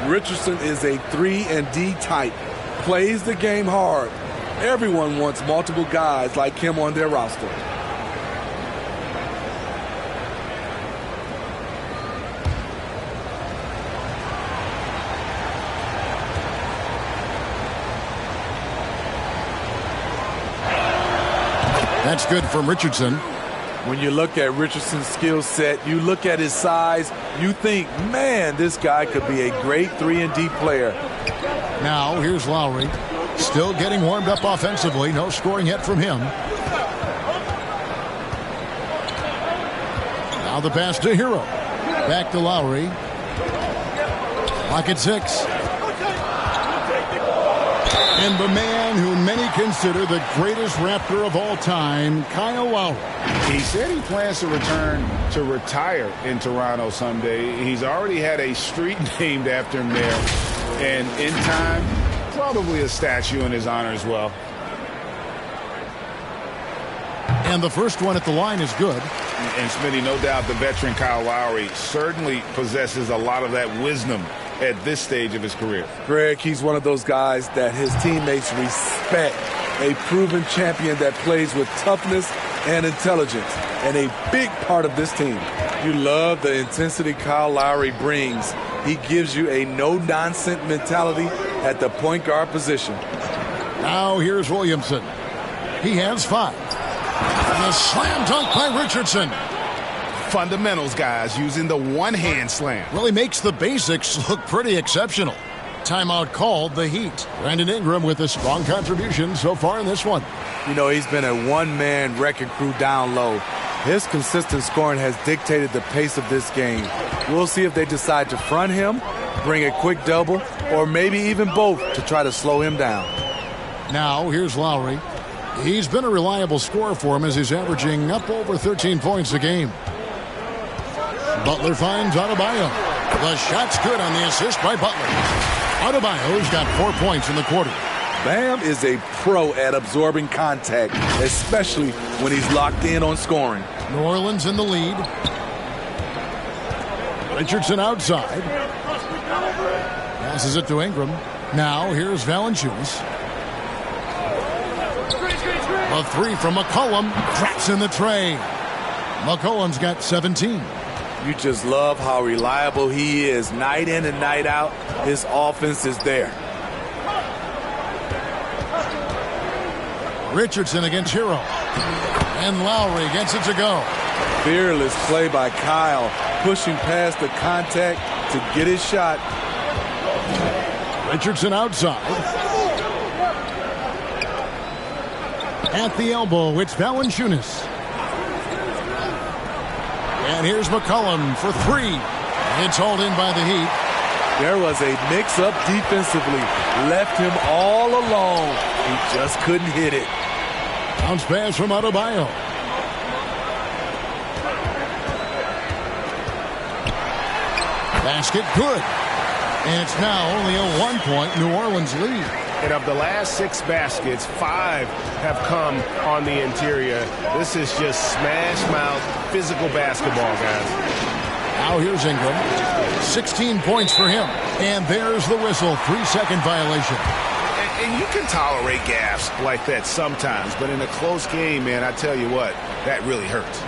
Richardson is a 3-and-D type. Plays the game hard. Everyone wants multiple guys like him on their roster. That's good from Richardson. When you look at Richardson's skill set, you look at his size, you think, man, this guy could be a great 3-and-D player. Now, here's Lowry. Still getting warmed up offensively. No scoring yet from him. Now the pass to Hero. Back to Lowry. Clock at 6. And the man who many consider the greatest Raptor of all time, Kyle Lowry. He said he plans to return to retire in Toronto someday. He's already had a street named after him there. And in time, probably a statue in his honor as well. And the first one at the line is good. And Smitty, no doubt the veteran Kyle Lowry certainly possesses a lot of that wisdom at this stage of his career. Greg, he's one of those guys that his teammates respect. A proven champion that plays with toughness and intelligence. And a big part of this team. You love the intensity Kyle Lowry brings. He gives you a no-nonsense mentality at the point guard position. Now here's Williamson. He has 5. And a slam dunk by Richardson. Fundamentals, guys, using the one-hand slam. Really makes the basics look pretty exceptional. Timeout called, the Heat. Brandon Ingram with a strong contribution so far in this one. You know, he's been a one-man wrecking crew down low. His consistent scoring has dictated the pace of this game. We'll see if they decide to front him, bring a quick double, or maybe even both to try to slow him down. Now, here's Lowry. He's been a reliable scorer for him as he's averaging up over 13 points a game. Butler finds Adebayo. The shot's good on the assist by Butler. Adebayo's got 4 points in the quarter. Bam is a pro at absorbing contact, especially when he's locked in on scoring. New Orleans in the lead. Richardson outside. Passes it to Ingram. Now here's Valanciunas. A 3 from McCollum. Drops in the tray. McCollum's got 17. You just love how reliable he is. Night in and night out, his offense is there. Richardson against Hero. And Lowry gets it to go. Fearless play by Kyle, pushing past the contact to get his shot. Richardson outside. At the elbow, it's Valanciunas. And here's McCollum for 3. It's hauled in by the Heat. There was a mix-up defensively. Left him all alone. He just couldn't hit it. Bounce pass from Adebayo. Basket good. And it's now only a 1-point New Orleans lead. And of the last 6 baskets, 5 have come on the interior. This is just smash-mouth physical basketball, guys. Now here's Ingram. 16 points for him. And there's the whistle. 3-second violation. And you can tolerate gaffes like that sometimes, but in a close game, man, I tell you what, that really hurts.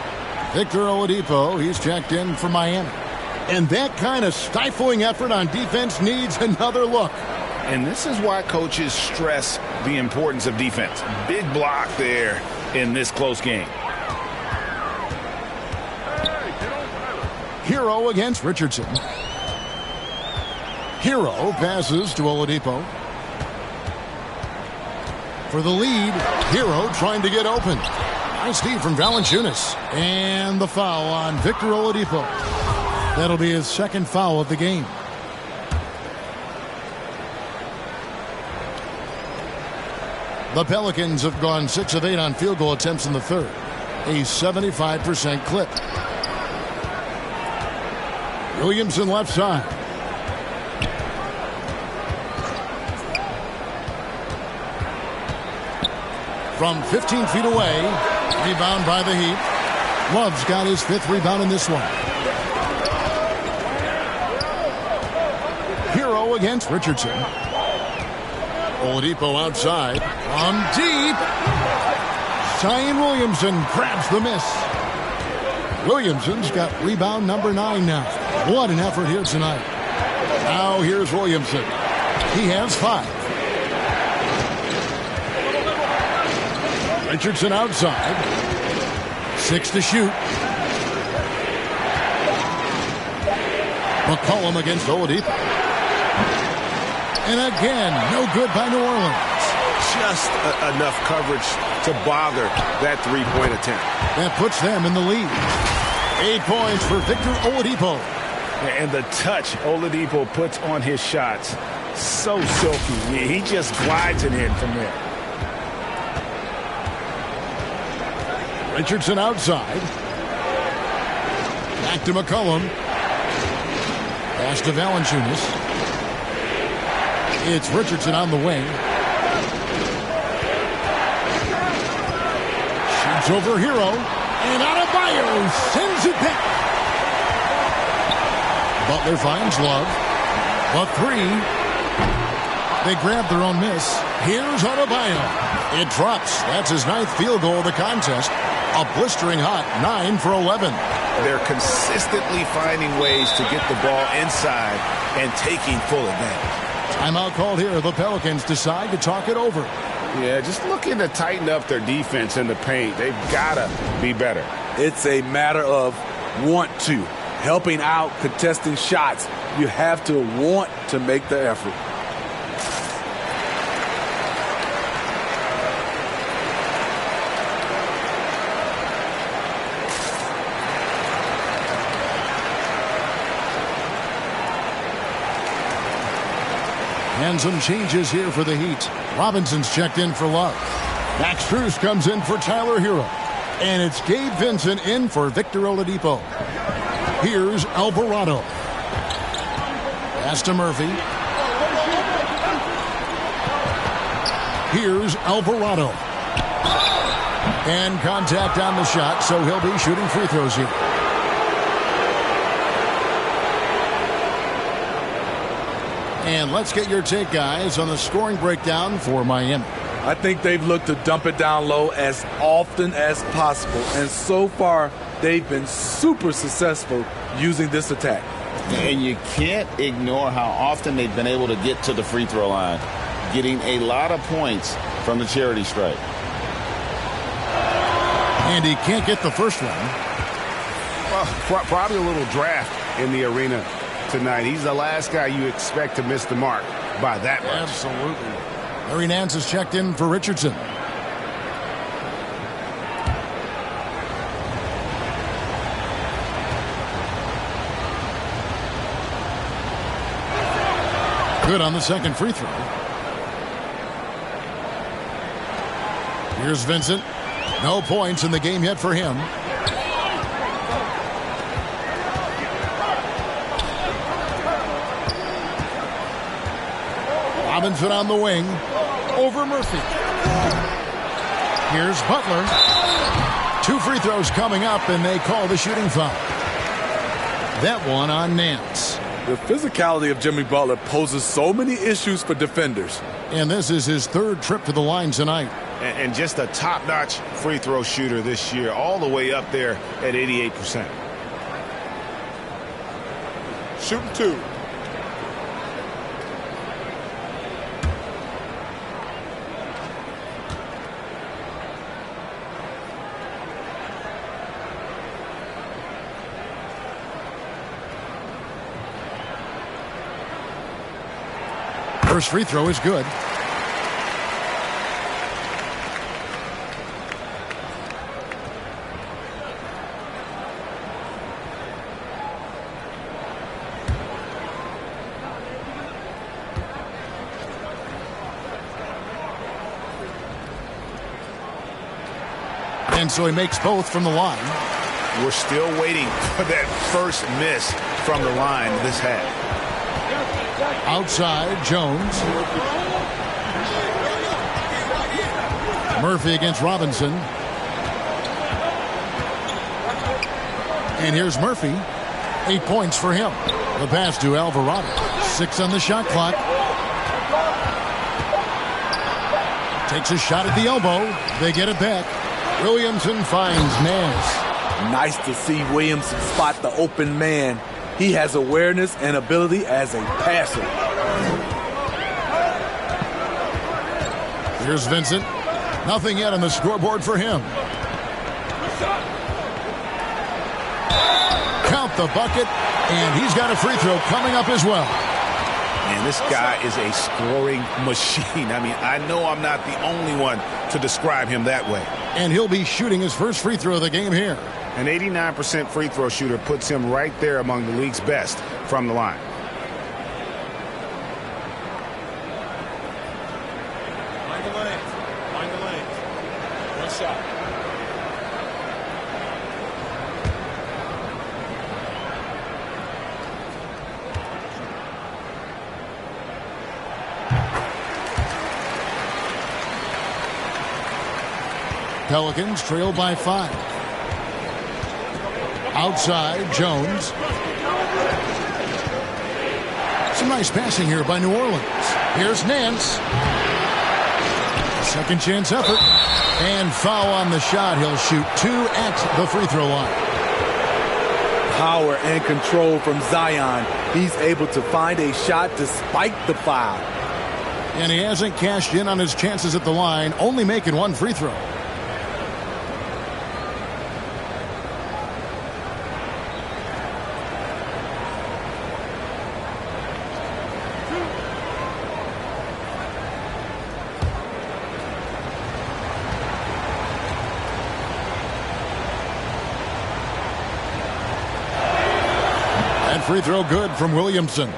Victor Oladipo, he's checked in for Miami. And that kind of stifling effort on defense needs another look. And this is why coaches stress the importance of defense. Big block there in this close game. Hero against Richardson. Hero passes to Oladipo. For the lead, Hero trying to get open. Nice feed from Valanciunas. And the foul on Victor Oladipo. That'll be his 2nd foul of the game. The Pelicans have gone 6 of 8 on field goal attempts in the 3rd. A 75% clip. Williamson left side. From 15 feet away, rebound by the Heat. Love's got his 5th rebound in this one. Hero against Richardson. Oladipo outside. From deep. Zion Williamson grabs the miss. Williamson's got rebound number 9 now. What an effort here tonight. Now here's Williamson. He has 5. Richardson outside. 6 to shoot. McCollum against Oladipo. And again, no good by New Orleans. Just enough coverage to bother that 3-point attempt. That puts them in the lead. 8 points for Victor Oladipo. And the touch Oladipo puts on his shots, so silky. He just glides it in from there. Richardson outside. Back to McCollum. Pass to Valanciunas. It's Richardson on the wing. Shoots over Hero. And Adebayo sends it back. Butler finds Love. The three. They grab their own miss. Here's Adebayo. It drops. That's his 9th field goal of the contest. A blistering hot 9 for 11. They're consistently finding ways to get the ball inside and taking full advantage. Timeout called here. The Pelicans decide to talk it over. Yeah, just looking to tighten up their defense in the paint. They've got to be better. It's a matter of want to. Helping out, contesting shots. You have to want to make the effort. And some changes here for the Heat. Robinson's checked in for Love. Max Strus comes in for Tyler Hero. And it's Gabe Vincent in for Victor Oladipo. Here's Alvarado. Pass to Murphy. Here's Alvarado. And contact on the shot, so he'll be shooting free throws here. And let's get your take, guys, on the scoring breakdown for Miami. I think they've looked to dump it down low as often as possible. And so far, they've been super successful using this attack. And you can't ignore how often they've been able to get to the free throw line, getting a lot of points from the charity stripe. And he can't get the first one. Well, probably a little draft in the arena tonight. He's the last guy you expect to miss the mark by that much. Absolutely. Larry Nance is checked in for Richardson. Good on the second free throw. Here's Vincent. No points in the game yet for him. Robinson on the wing. Over Murphy. Here's Butler. 2 free throws coming up, and they call the shooting foul. That one on Nance. The physicality of Jimmy Butler poses so many issues for defenders. And this is his 3rd trip to the line tonight. And just a top-notch free throw shooter this year, all the way up there at 88%. Shooting 2. First free throw is good. And so he makes both from the line. We're still waiting for that first miss from the line this half. Outside, Jones. Murphy against Robinson. And here's Murphy. 8 points for him. The pass to Alvarado. 6 on the shot clock. Takes a shot at the elbow. They get it back. Williamson finds Nance. Nice to see Williamson spot the open man. He has awareness and ability as a passer. Here's Vincent. Nothing yet on the scoreboard for him. Count the bucket, and he's got a free throw coming up as well. And this guy is a scoring machine. I mean, I know I'm not the only one to describe him that way. And he'll be shooting his first free throw of the game here. An 89% free throw shooter puts him right there among the league's best from the line. Mind the lanes. Mind the lanes. One shot. Pelicans trail by 5. Outside, Jones. Some nice passing here by New Orleans. Here's Nance. Second chance effort. And foul on the shot. He'll shoot 2 at the free throw line. Power and control from Zion. He's able to find a shot despite the foul. And he hasn't cashed in on his chances at the line, only making 1 free throw. Free throw good from Williamson.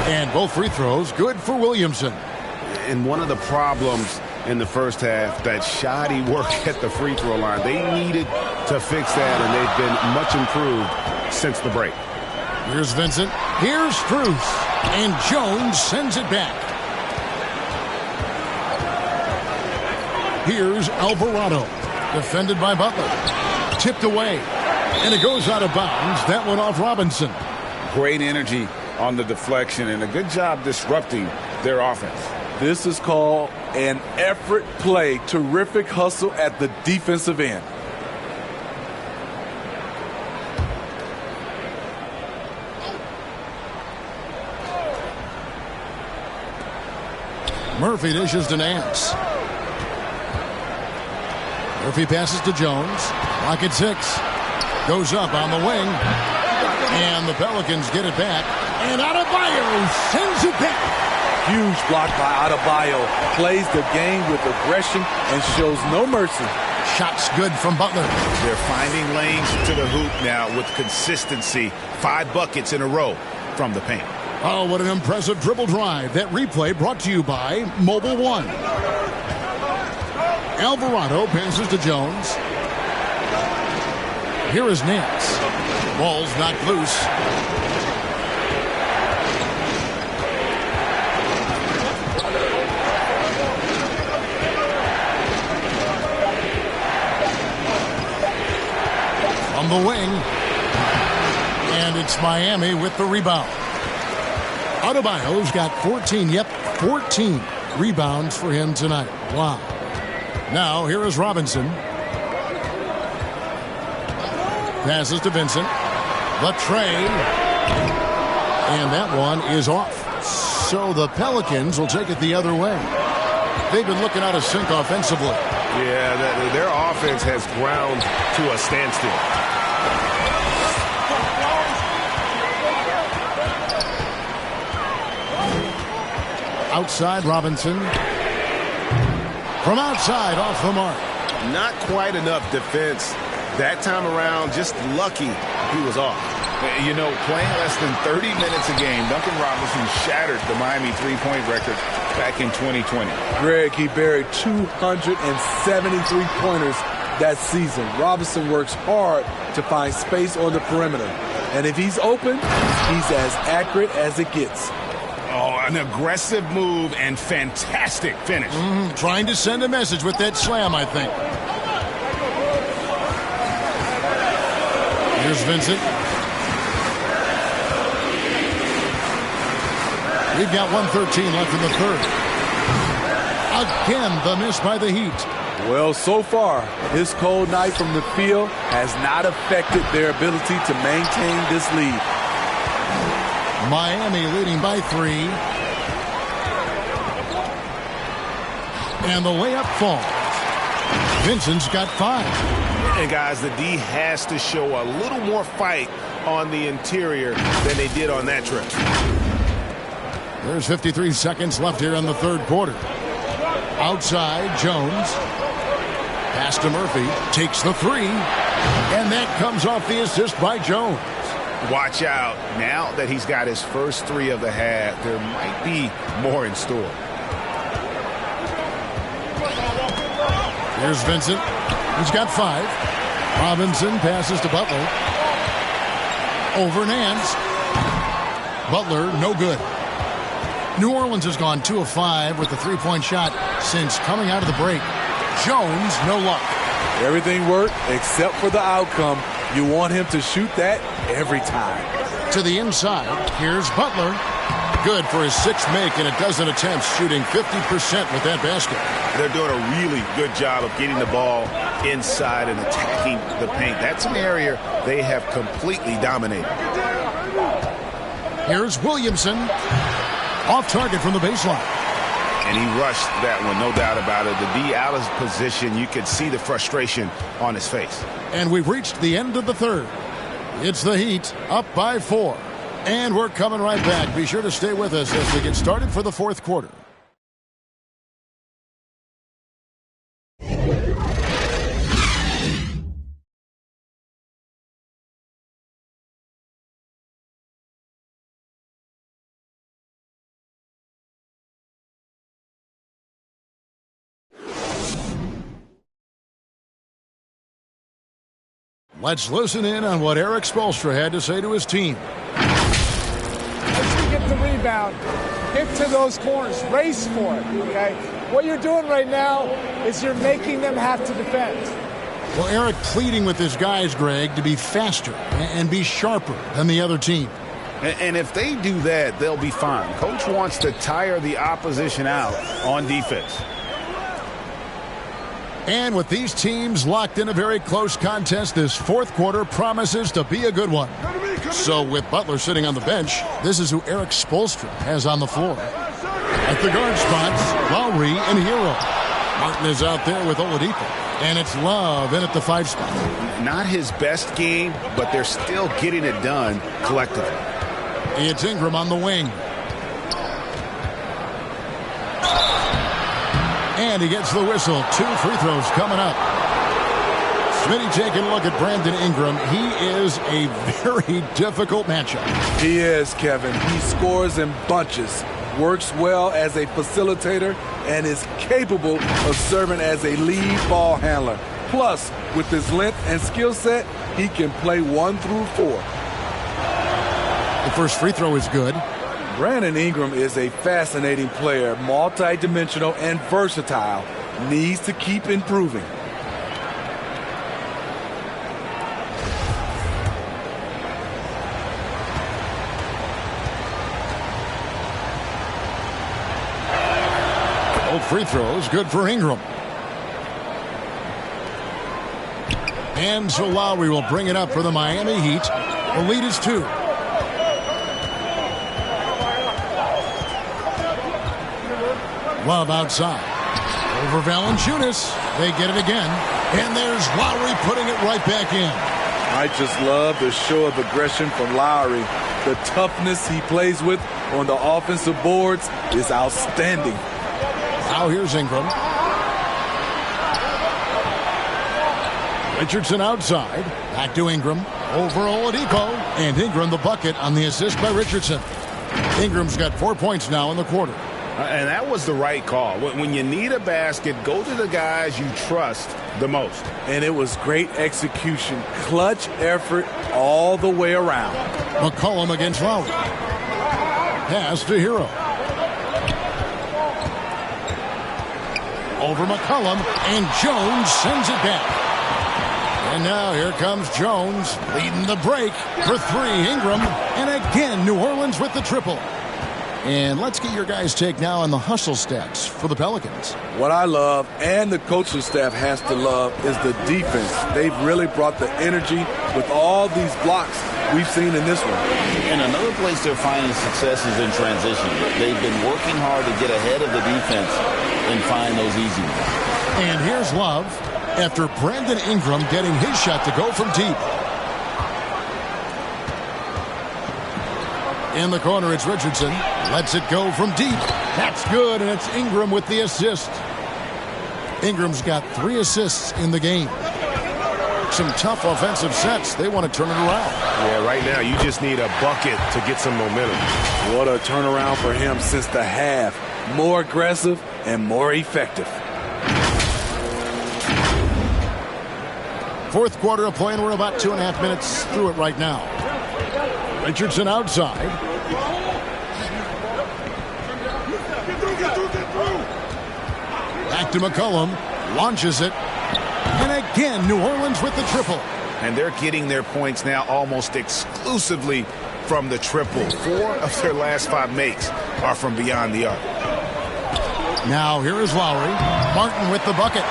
And both free throws good for Williamson. And one of the problems in the first half, that shoddy work at the free throw line. They needed to fix that, and they've been much improved since the break. Here's Vincent. Here's Strus. And Jones sends it back. Here's Alvarado. Defended by Butler. Tipped away. And it goes out of bounds. That one off Robinson. Great energy on the deflection, and a good job disrupting their offense. This is called an effort play. Terrific hustle at the defensive end. Murphy dishes to Nance. Murphy passes to Jones. Clock at 6. Goes up on the wing. And the Pelicans get it back. And Adebayo sends it back. Huge block by Adebayo. Plays the game with aggression and shows no mercy. Shots good from Butler. They're finding lanes to the hoop now with consistency. 5 buckets in a row from the paint. Oh, what an impressive dribble drive. That replay brought to you by Mobile One. Alvarado passes to Jones. Here is Nance. Ball's knocked loose. On the wing. And it's Miami with the rebound. Adebayo's got 14, 14 rebounds for him tonight. Wow. Now, here is Robinson. Passes to Vincent. The trade. And that one is off. So the Pelicans will take it the other way. They've been looking out of sync offensively. Yeah, their offense has ground to a standstill. Outside, Robinson. From outside, off the mark. Not quite enough defense. That time around, just lucky he was off. You know, playing less than 30 minutes a game, Duncan Robinson shattered the Miami three-point record back in 2020. Greg, he buried 273 pointers that season. Robinson works hard to find space on the perimeter. And if he's open, he's as accurate as it gets. Oh, an aggressive move and fantastic finish. Trying to send a message with that slam, I think. Here's Vincent. We've got 1:13 left in the third. Again, the miss by the Heat. Well, so far, this cold night from the field has not affected their ability to maintain this lead. Miami leading by 3. And the layup falls. Vincent's got 5. And guys, the D has to show a little more fight on the interior than they did on that trip. There's 53 seconds left here in the third quarter. Outside, Jones. Pass to Murphy. Takes the 3. And that comes off the assist by Jones. Watch out. Now that he's got his first 3 of the half, there might be more in store. Here's Vincent. He's got 5. Robinson passes to Butler. Over Nance. Butler, no good. New Orleans has gone 2 of 5 with the 3-point shot since coming out of the break. Jones, no luck. Everything worked except for the outcome. You want him to shoot that every time. To the inside, here's Butler. Good for his 6th make in a dozen attempts, shooting 50% with that basket. They're doing a really good job of getting the ball inside and attacking the paint. That's an area they have completely dominated. Here's Williamson. Off target from the baseline. And he rushed that one, no doubt about it. To be out of position, you could see the frustration on his face. And we've reached the end of the third. It's the Heat up by 4. And we're coming right back. Be sure to stay with us as we get started for the fourth quarter. Let's listen in on what Eric Spoelstra had to say to his team. Once you get the rebound, hit to those corners, race for it, okay? What you're doing right now is you're making them have to defend. Well, Eric pleading with his guys, Greg, to be faster and be sharper than the other team. And if they do that, they'll be fine. Coach wants to tire the opposition out on defense. And with these teams locked in a very close contest, this fourth quarter promises to be a good one. So with Butler sitting on the bench, this is who Eric Spoelstra has on the floor. At the guard spots, Lowry and Hero. Martin is out there with Oladipo. And it's Love in at the 5 spot. Not his best game, but they're still getting it done collectively. It's Ingram on the wing. And he gets the whistle. 2 free throws coming up. Smitty taking a look at Brandon Ingram. He is a very difficult matchup. He is, Kevin. He scores in bunches, works well as a facilitator, and is capable of serving as a lead ball handler. Plus, with his length and skill set, he can play 1 through 4. The first free throw is good. Brandon Ingram is a fascinating player, multi-dimensional and versatile. Needs to keep improving. Both free throws good for Ingram. And so Lowry will bring it up for the Miami Heat. The lead is 2. Love outside. Over Valanciunas. They get it again. And there's Lowry putting it right back in. I just love the show of aggression from Lowry. The toughness he plays with on the offensive boards is outstanding. Now here's Ingram. Richardson outside. Back to Ingram. Over Oladipo. And Ingram the bucket on the assist by Richardson. Ingram's got 4 points now in the quarter. And that was the right call. When you need a basket, go to the guys you trust the most. And it was great execution. Clutch effort all the way around. McCollum against Lowry. Pass to Hero. Over McCollum, and Jones sends it back. And now here comes Jones, leading the break for 3. Ingram, and again New Orleans with the triple. And let's get your guys' take now on the hustle stats for the Pelicans. What I love, and the coaching staff has to love, is the defense. They've really brought the energy with all these blocks we've seen in this one. And another place they're finding success is in transition. They've been working hard to get ahead of the defense and find those easy ones. And here's Love after Brandon Ingram getting his shot to go from deep. In the corner, it's Richardson. Lets it go from deep. That's good, and it's Ingram with the assist. Ingram's got 3 assists in the game. some tough offensive sets. They want to turn it around. Yeah, right now you just need a bucket to get some momentum. What a turnaround for him since the half. More aggressive and more effective. Fourth quarter of play, and we're about 2.5 minutes through it right now. Richardson outside. Back to McCollum. Launches it. And again, New Orleans with the triple. And they're getting their points now almost exclusively from the triple. 4 of their last 5 makes are from beyond the arc. Now here is Lowry. Martin with the bucket.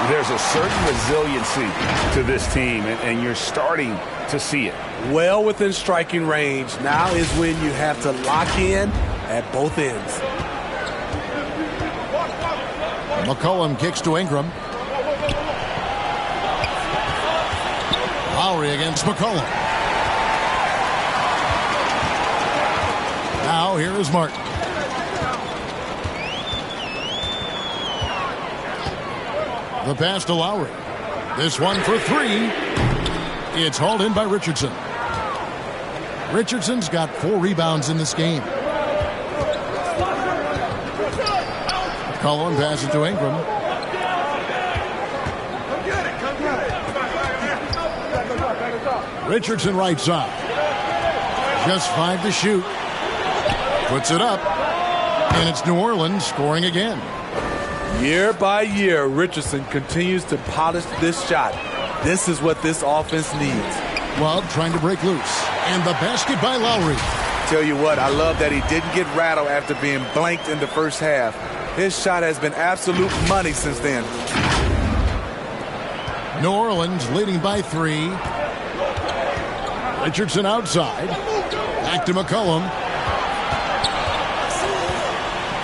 There's a certain resiliency to this team, and you're starting to see it. Well within striking range. Now is when you have to lock in at both ends. McCollum kicks to Ingram. Lowry against McCollum. Now here is Martin. The pass to Lowry. This one for 3. It's hauled in by Richardson. Richardson's got 4 rebounds in this game. McCollum passes to Ingram. Richardson right side. Just 5 to shoot. Puts it up. And it's New Orleans scoring again. Year by year, Richardson continues to polish this shot. This is what this offense needs. Love trying to break loose. And the basket by Lowry. Tell you what, I love that he didn't get rattled after being blanked in the first half. His shot has been absolute money since then. New Orleans leading by 3. Richardson outside. Back to McCollum.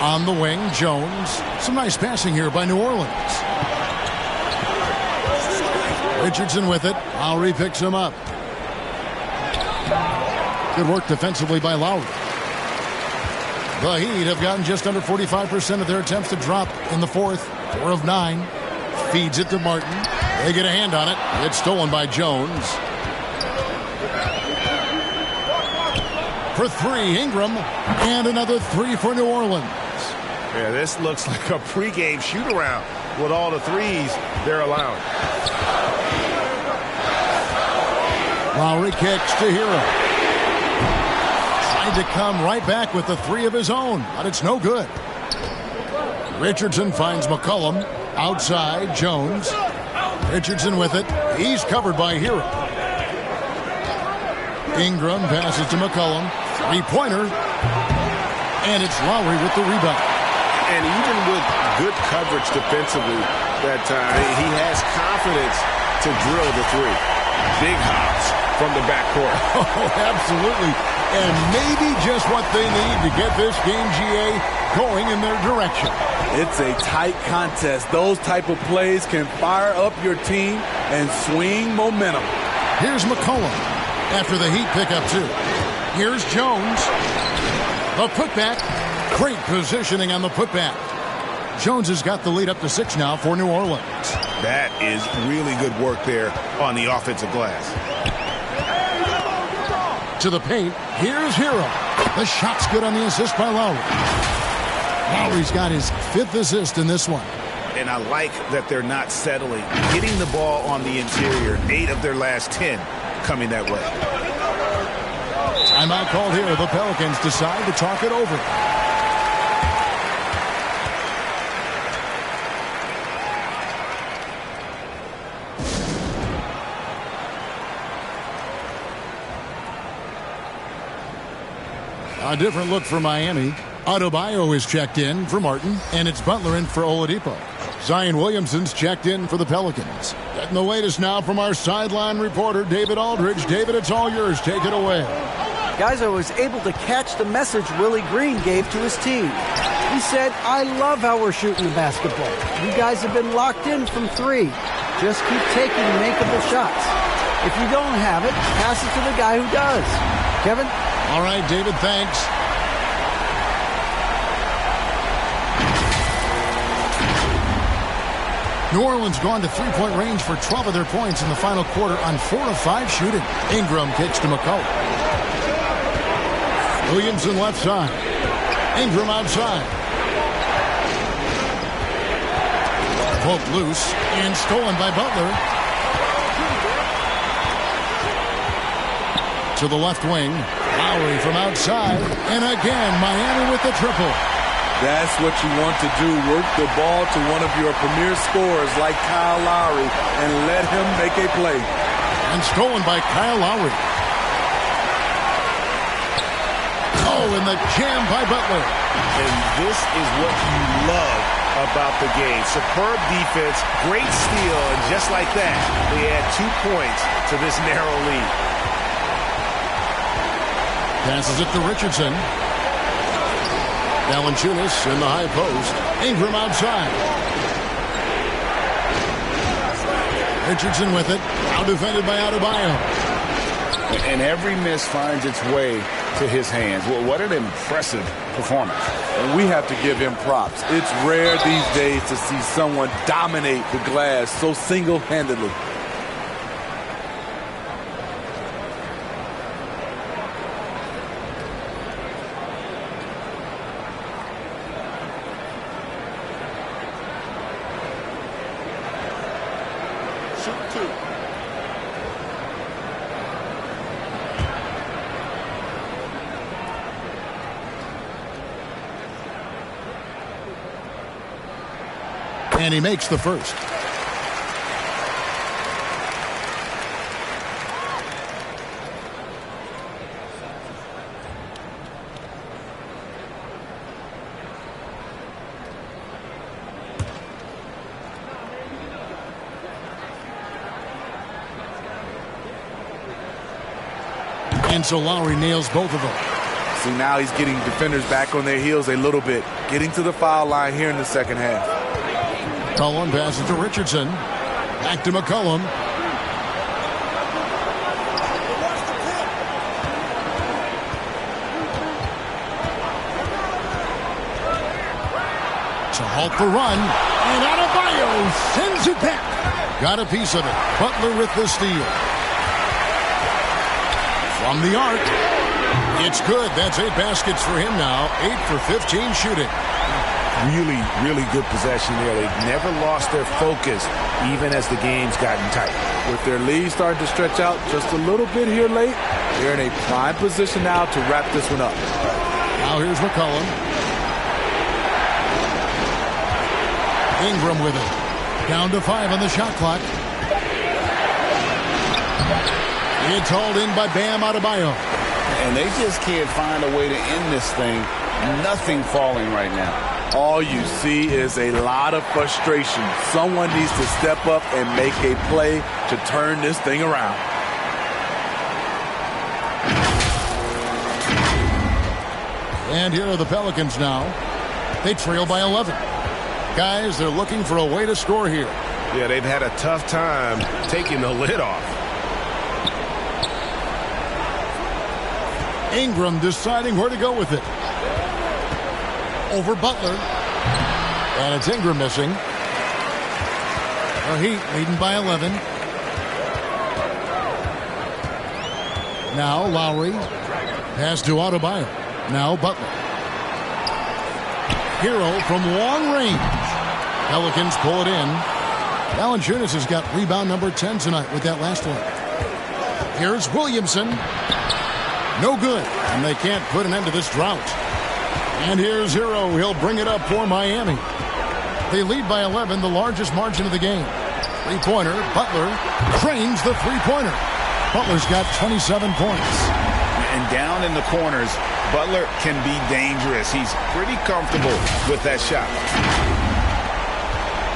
On the wing, Jones. Some nice passing here by New Orleans. Richardson with it. Lowry picks him up. Good work defensively by Lowry. The Heat have gotten just under 45% of their attempts to drop in the fourth. 4 of 9. Feeds it to Martin. They get a hand on it. It's stolen by Jones. For 3, Ingram. And another 3 for New Orleans. Yeah, this looks like a pregame shoot-around with all the threes they're allowing. Lowry kicks to Hero. Tried to come right back with the 3 of his own, but it's no good. Richardson finds McCollum. Outside, Jones. Richardson with it. He's covered by Hero. Ingram passes to McCollum. 3-pointer. And it's Lowry with the rebound. And even with good coverage defensively that time, he has confidence to drill the 3. Big hops from the backcourt. Oh, absolutely. And maybe just what they need to get this game, GA, going in their direction. It's a tight contest. Those type of plays can fire up your team and swing momentum. Here's McCollum after the Heat pick up 2. Here's Jones. The putback. Great positioning on the putback. Jones has got the lead up to 6 now for New Orleans. That is really good work there on the offensive glass. To the paint. Here's Hero. The shot's good on the assist by Lowry. Lowry's got his 5th assist in this one. And I like that they're not settling. Getting the ball on the interior. 8 of their last 10 coming that way. Timeout called here. The Pelicans decide to talk it over. A different look for Miami. Adebayo is checked in for Martin, and it's Butler in for Oladipo. Zion Williamson's checked in for the Pelicans. Getting the latest now from our sideline reporter, David Aldridge. David, it's all yours. Take it away. Guys, I was able to catch the message Willie Green gave to his team. He said, I love how we're shooting the basketball. You guys have been locked in from 3. Just keep taking makeable shots. If you don't have it, pass it to the guy who does. Kevin? All right, David, thanks. New Orleans gone to three-point range for 12 of their points in the final quarter on 4 of 5 shooting. Ingram kicks to McCullough. Williamson left side. Ingram outside. Poked loose and stolen by Butler. To the left wing. Lowry from outside. And again, Miami with the triple. That's what you want to do. Work the ball to one of your premier scorers like Kyle Lowry and let him make a play. And stolen by Kyle Lowry. Oh, and the jam by Butler. And this is what you love about the game. Superb defense, great steal, and just like that, they add 2 points to this narrow lead. Passes it to Richardson. Valanciunas in the high post. Ingram outside. Richardson with it. Now defended by Adebayo. And every miss finds its way to his hands. Well, what an impressive performance. And we have to give him props. It's rare these days to see someone dominate the glass so single-handedly. And he makes the first. And so Lowry nails both of them. See, now he's getting defenders back on their heels a little bit. Getting to the foul line here in the second half. McCollum passes to Richardson. Back to McCollum. To halt the run. And Adebayo sends it back. Got a piece of it. Butler with the steal. From the arc. It's good. That's 8 baskets for him now. 8 for 15 shooting. Really, really good possession there. They've never lost their focus, even as the game's gotten tight. With their lead starting to stretch out just a little bit here late, they're in a prime position now to wrap this one up. Now here's McCollum. Ingram with it. Down to 5 on the shot clock. It's hauled in by Bam Adebayo. And they just can't find a way to end this thing. Nothing falling right now. All you see is a lot of frustration. Someone needs to step up and make a play to turn this thing around. And here are the Pelicans now. They trail by 11. Guys, they're looking for a way to score here. Yeah, they've had a tough time taking the lid off. Ingram deciding where to go with it. Over Butler. And it's Ingram missing. The Heat leading by 11. Now Lowry. Pass to Adebayo. Now Butler. Hero from long range. Pelicans pull it in. Valanciunas has got rebound number 10 tonight with that last one. Here's Williamson. No good. And they can't put an end to this drought. And here's Hero. He'll bring it up for Miami. They lead by 11, the largest margin of the game. Three-pointer. Butler drains the three-pointer. Butler's got 27 points. And down in the corners, Butler can be dangerous. He's pretty comfortable with that shot.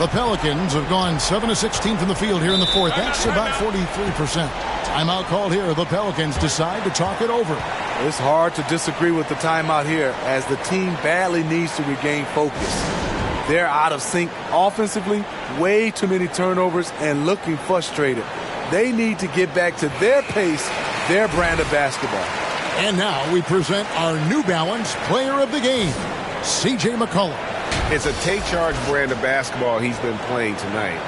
The Pelicans have gone 7 of 16 from the field here in the fourth. That's about 43%. Timeout called here. The Pelicans decide to talk it over. It's hard to disagree with the timeout here as the team badly needs to regain focus. They're out of sync offensively, way too many turnovers, and looking frustrated. They need to get back to their pace, their brand of basketball. And now we present our New Balance Player of the Game, C.J. McCollum. It's a take-charge brand of basketball he's been playing tonight.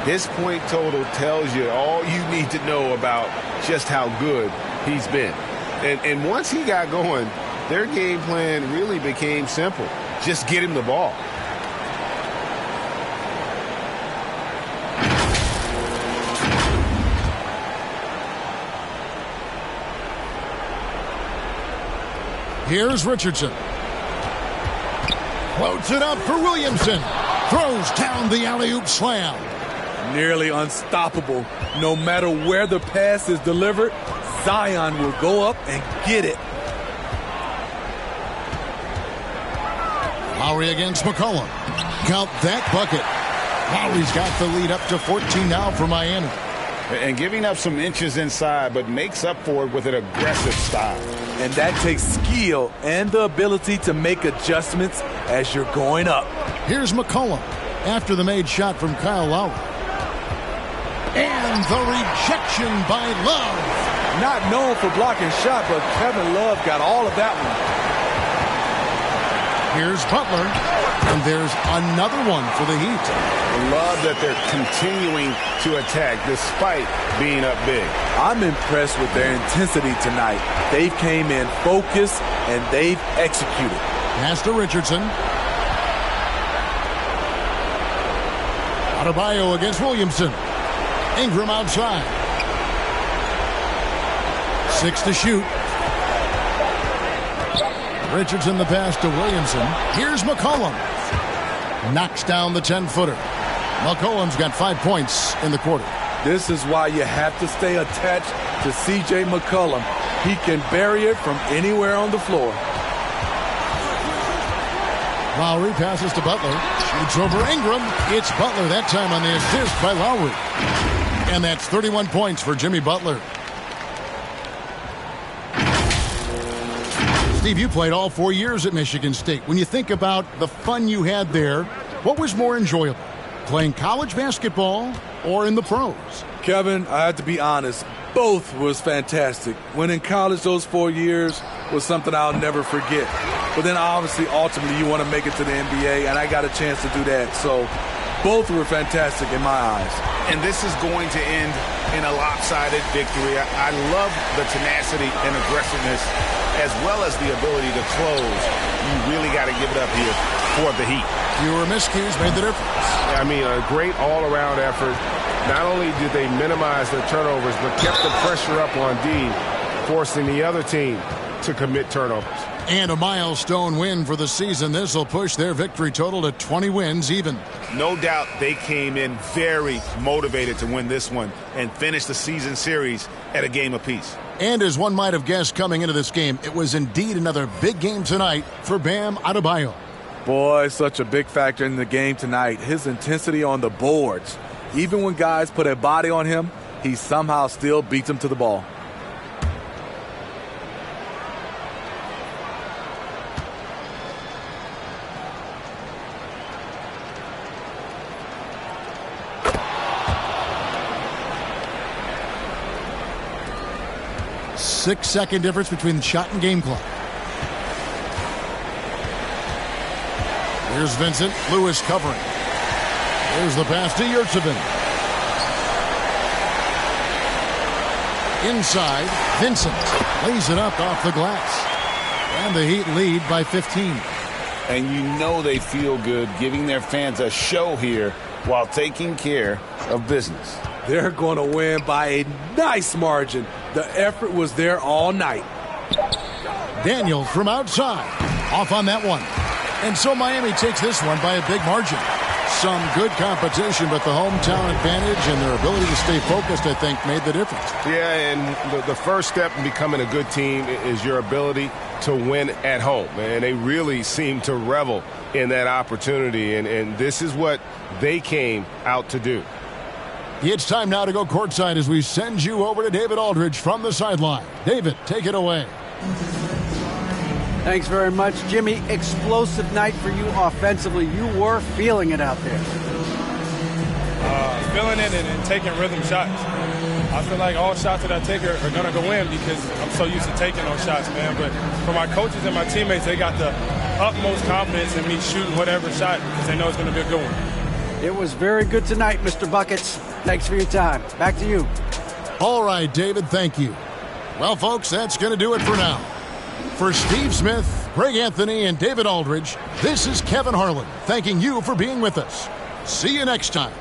His point total tells you all you need to know about just how good he's been. And once he got going, their game plan really became simple. Just get him the ball. Here's Richardson. Floats it up for Williamson. Throws down the alley-oop slam. Nearly unstoppable. No matter where the pass is delivered, Zion will go up and get it. Lowry against McCollum. Count that bucket. Lowry's got the lead up to 14 now for Miami. And giving up some inches inside, but makes up for it with an aggressive style. And that takes skill and the ability to make adjustments as you're going up. Here's McCollum after the made shot from Kyle Lowry. And the rejection by Love. Not known for blocking shot, but Kevin Love got all of that one. Here's Butler. And there's another one for the Heat. Love that they're continuing to attack despite being up big. I'm impressed with their intensity tonight. They've came in focused and they've executed. Pass to Richardson. Adebayo against Williamson. Ingram outside. 6 to shoot. Richardson the pass to Williamson. Here's McCollum. Knocks down the 10-footer. McCollum's got 5 points in the quarter. This is why you have to stay attached to C.J. McCollum. He can bury it from anywhere on the floor. Lowry passes to Butler. Shoots over Ingram. It's Butler that time on the assist by Lowry. And that's 31 points for Jimmy Butler. Steve, you played all 4 years at Michigan State. When you think about the fun you had there, what was more enjoyable, playing college basketball or in the pros? Kevin, I have to be honest, both was fantastic. When in college, those 4 years was something I'll never forget. But then obviously, ultimately, you want to make it to the NBA, and I got a chance to do that. So both were fantastic in my eyes. And this is going to end in a lopsided victory. I love the tenacity and aggressiveness as well as the ability to close. You really got to give it up here for the Heat. Fewer miscues made the difference. I mean, a great all-around effort. Not only did they minimize their turnovers, but kept the pressure up on D, forcing the other team to commit turnovers. And a milestone win for the season. This will push their victory total to 20 wins even. No doubt they came in very motivated to win this one and finish the season series at a game apiece. And as one might have guessed coming into this game, it was indeed another big game tonight for Bam Adebayo. Boy, such a big factor in the game tonight. His intensity on the boards. Even when guys put a body on him, he somehow still beats them to the ball. Six-second difference between the shot and game clock. Here's Vincent. Lewis covering. Here's the pass to Yurtsevin. Inside, Vincent lays it up off the glass. And the Heat lead by 15. And you know they feel good giving their fans a show here while taking care of business. They're going to win by a nice margin. The effort was there all night. Daniels from outside. Off on that one. And so Miami takes this one by a big margin. Some good competition, but the hometown advantage and their ability to stay focused, I think, made the difference. Yeah, and the first step in becoming a good team is your ability to win at home. And they really seem to revel in that opportunity, and this is what they came out to do. It's time now to go courtside as we send you over to David Aldridge from the sideline. David, take it away. Thanks very much, Jimmy. Explosive night for you offensively. You were feeling it out there. Feeling it and taking rhythm shots. I feel like all shots that I take are going to go in because I'm so used to taking those shots, man. But for my coaches and my teammates, they got the utmost confidence in me shooting whatever shot because they know it's going to be a good one. It was very good tonight, Mr. Buckets. Thanks for your time. Back to you. All right, David, thank you. Well, folks, that's going to do it for now. For Steve Smith, Greg Anthony, and David Aldridge, this is Kevin Harlan thanking you for being with us. See you next time.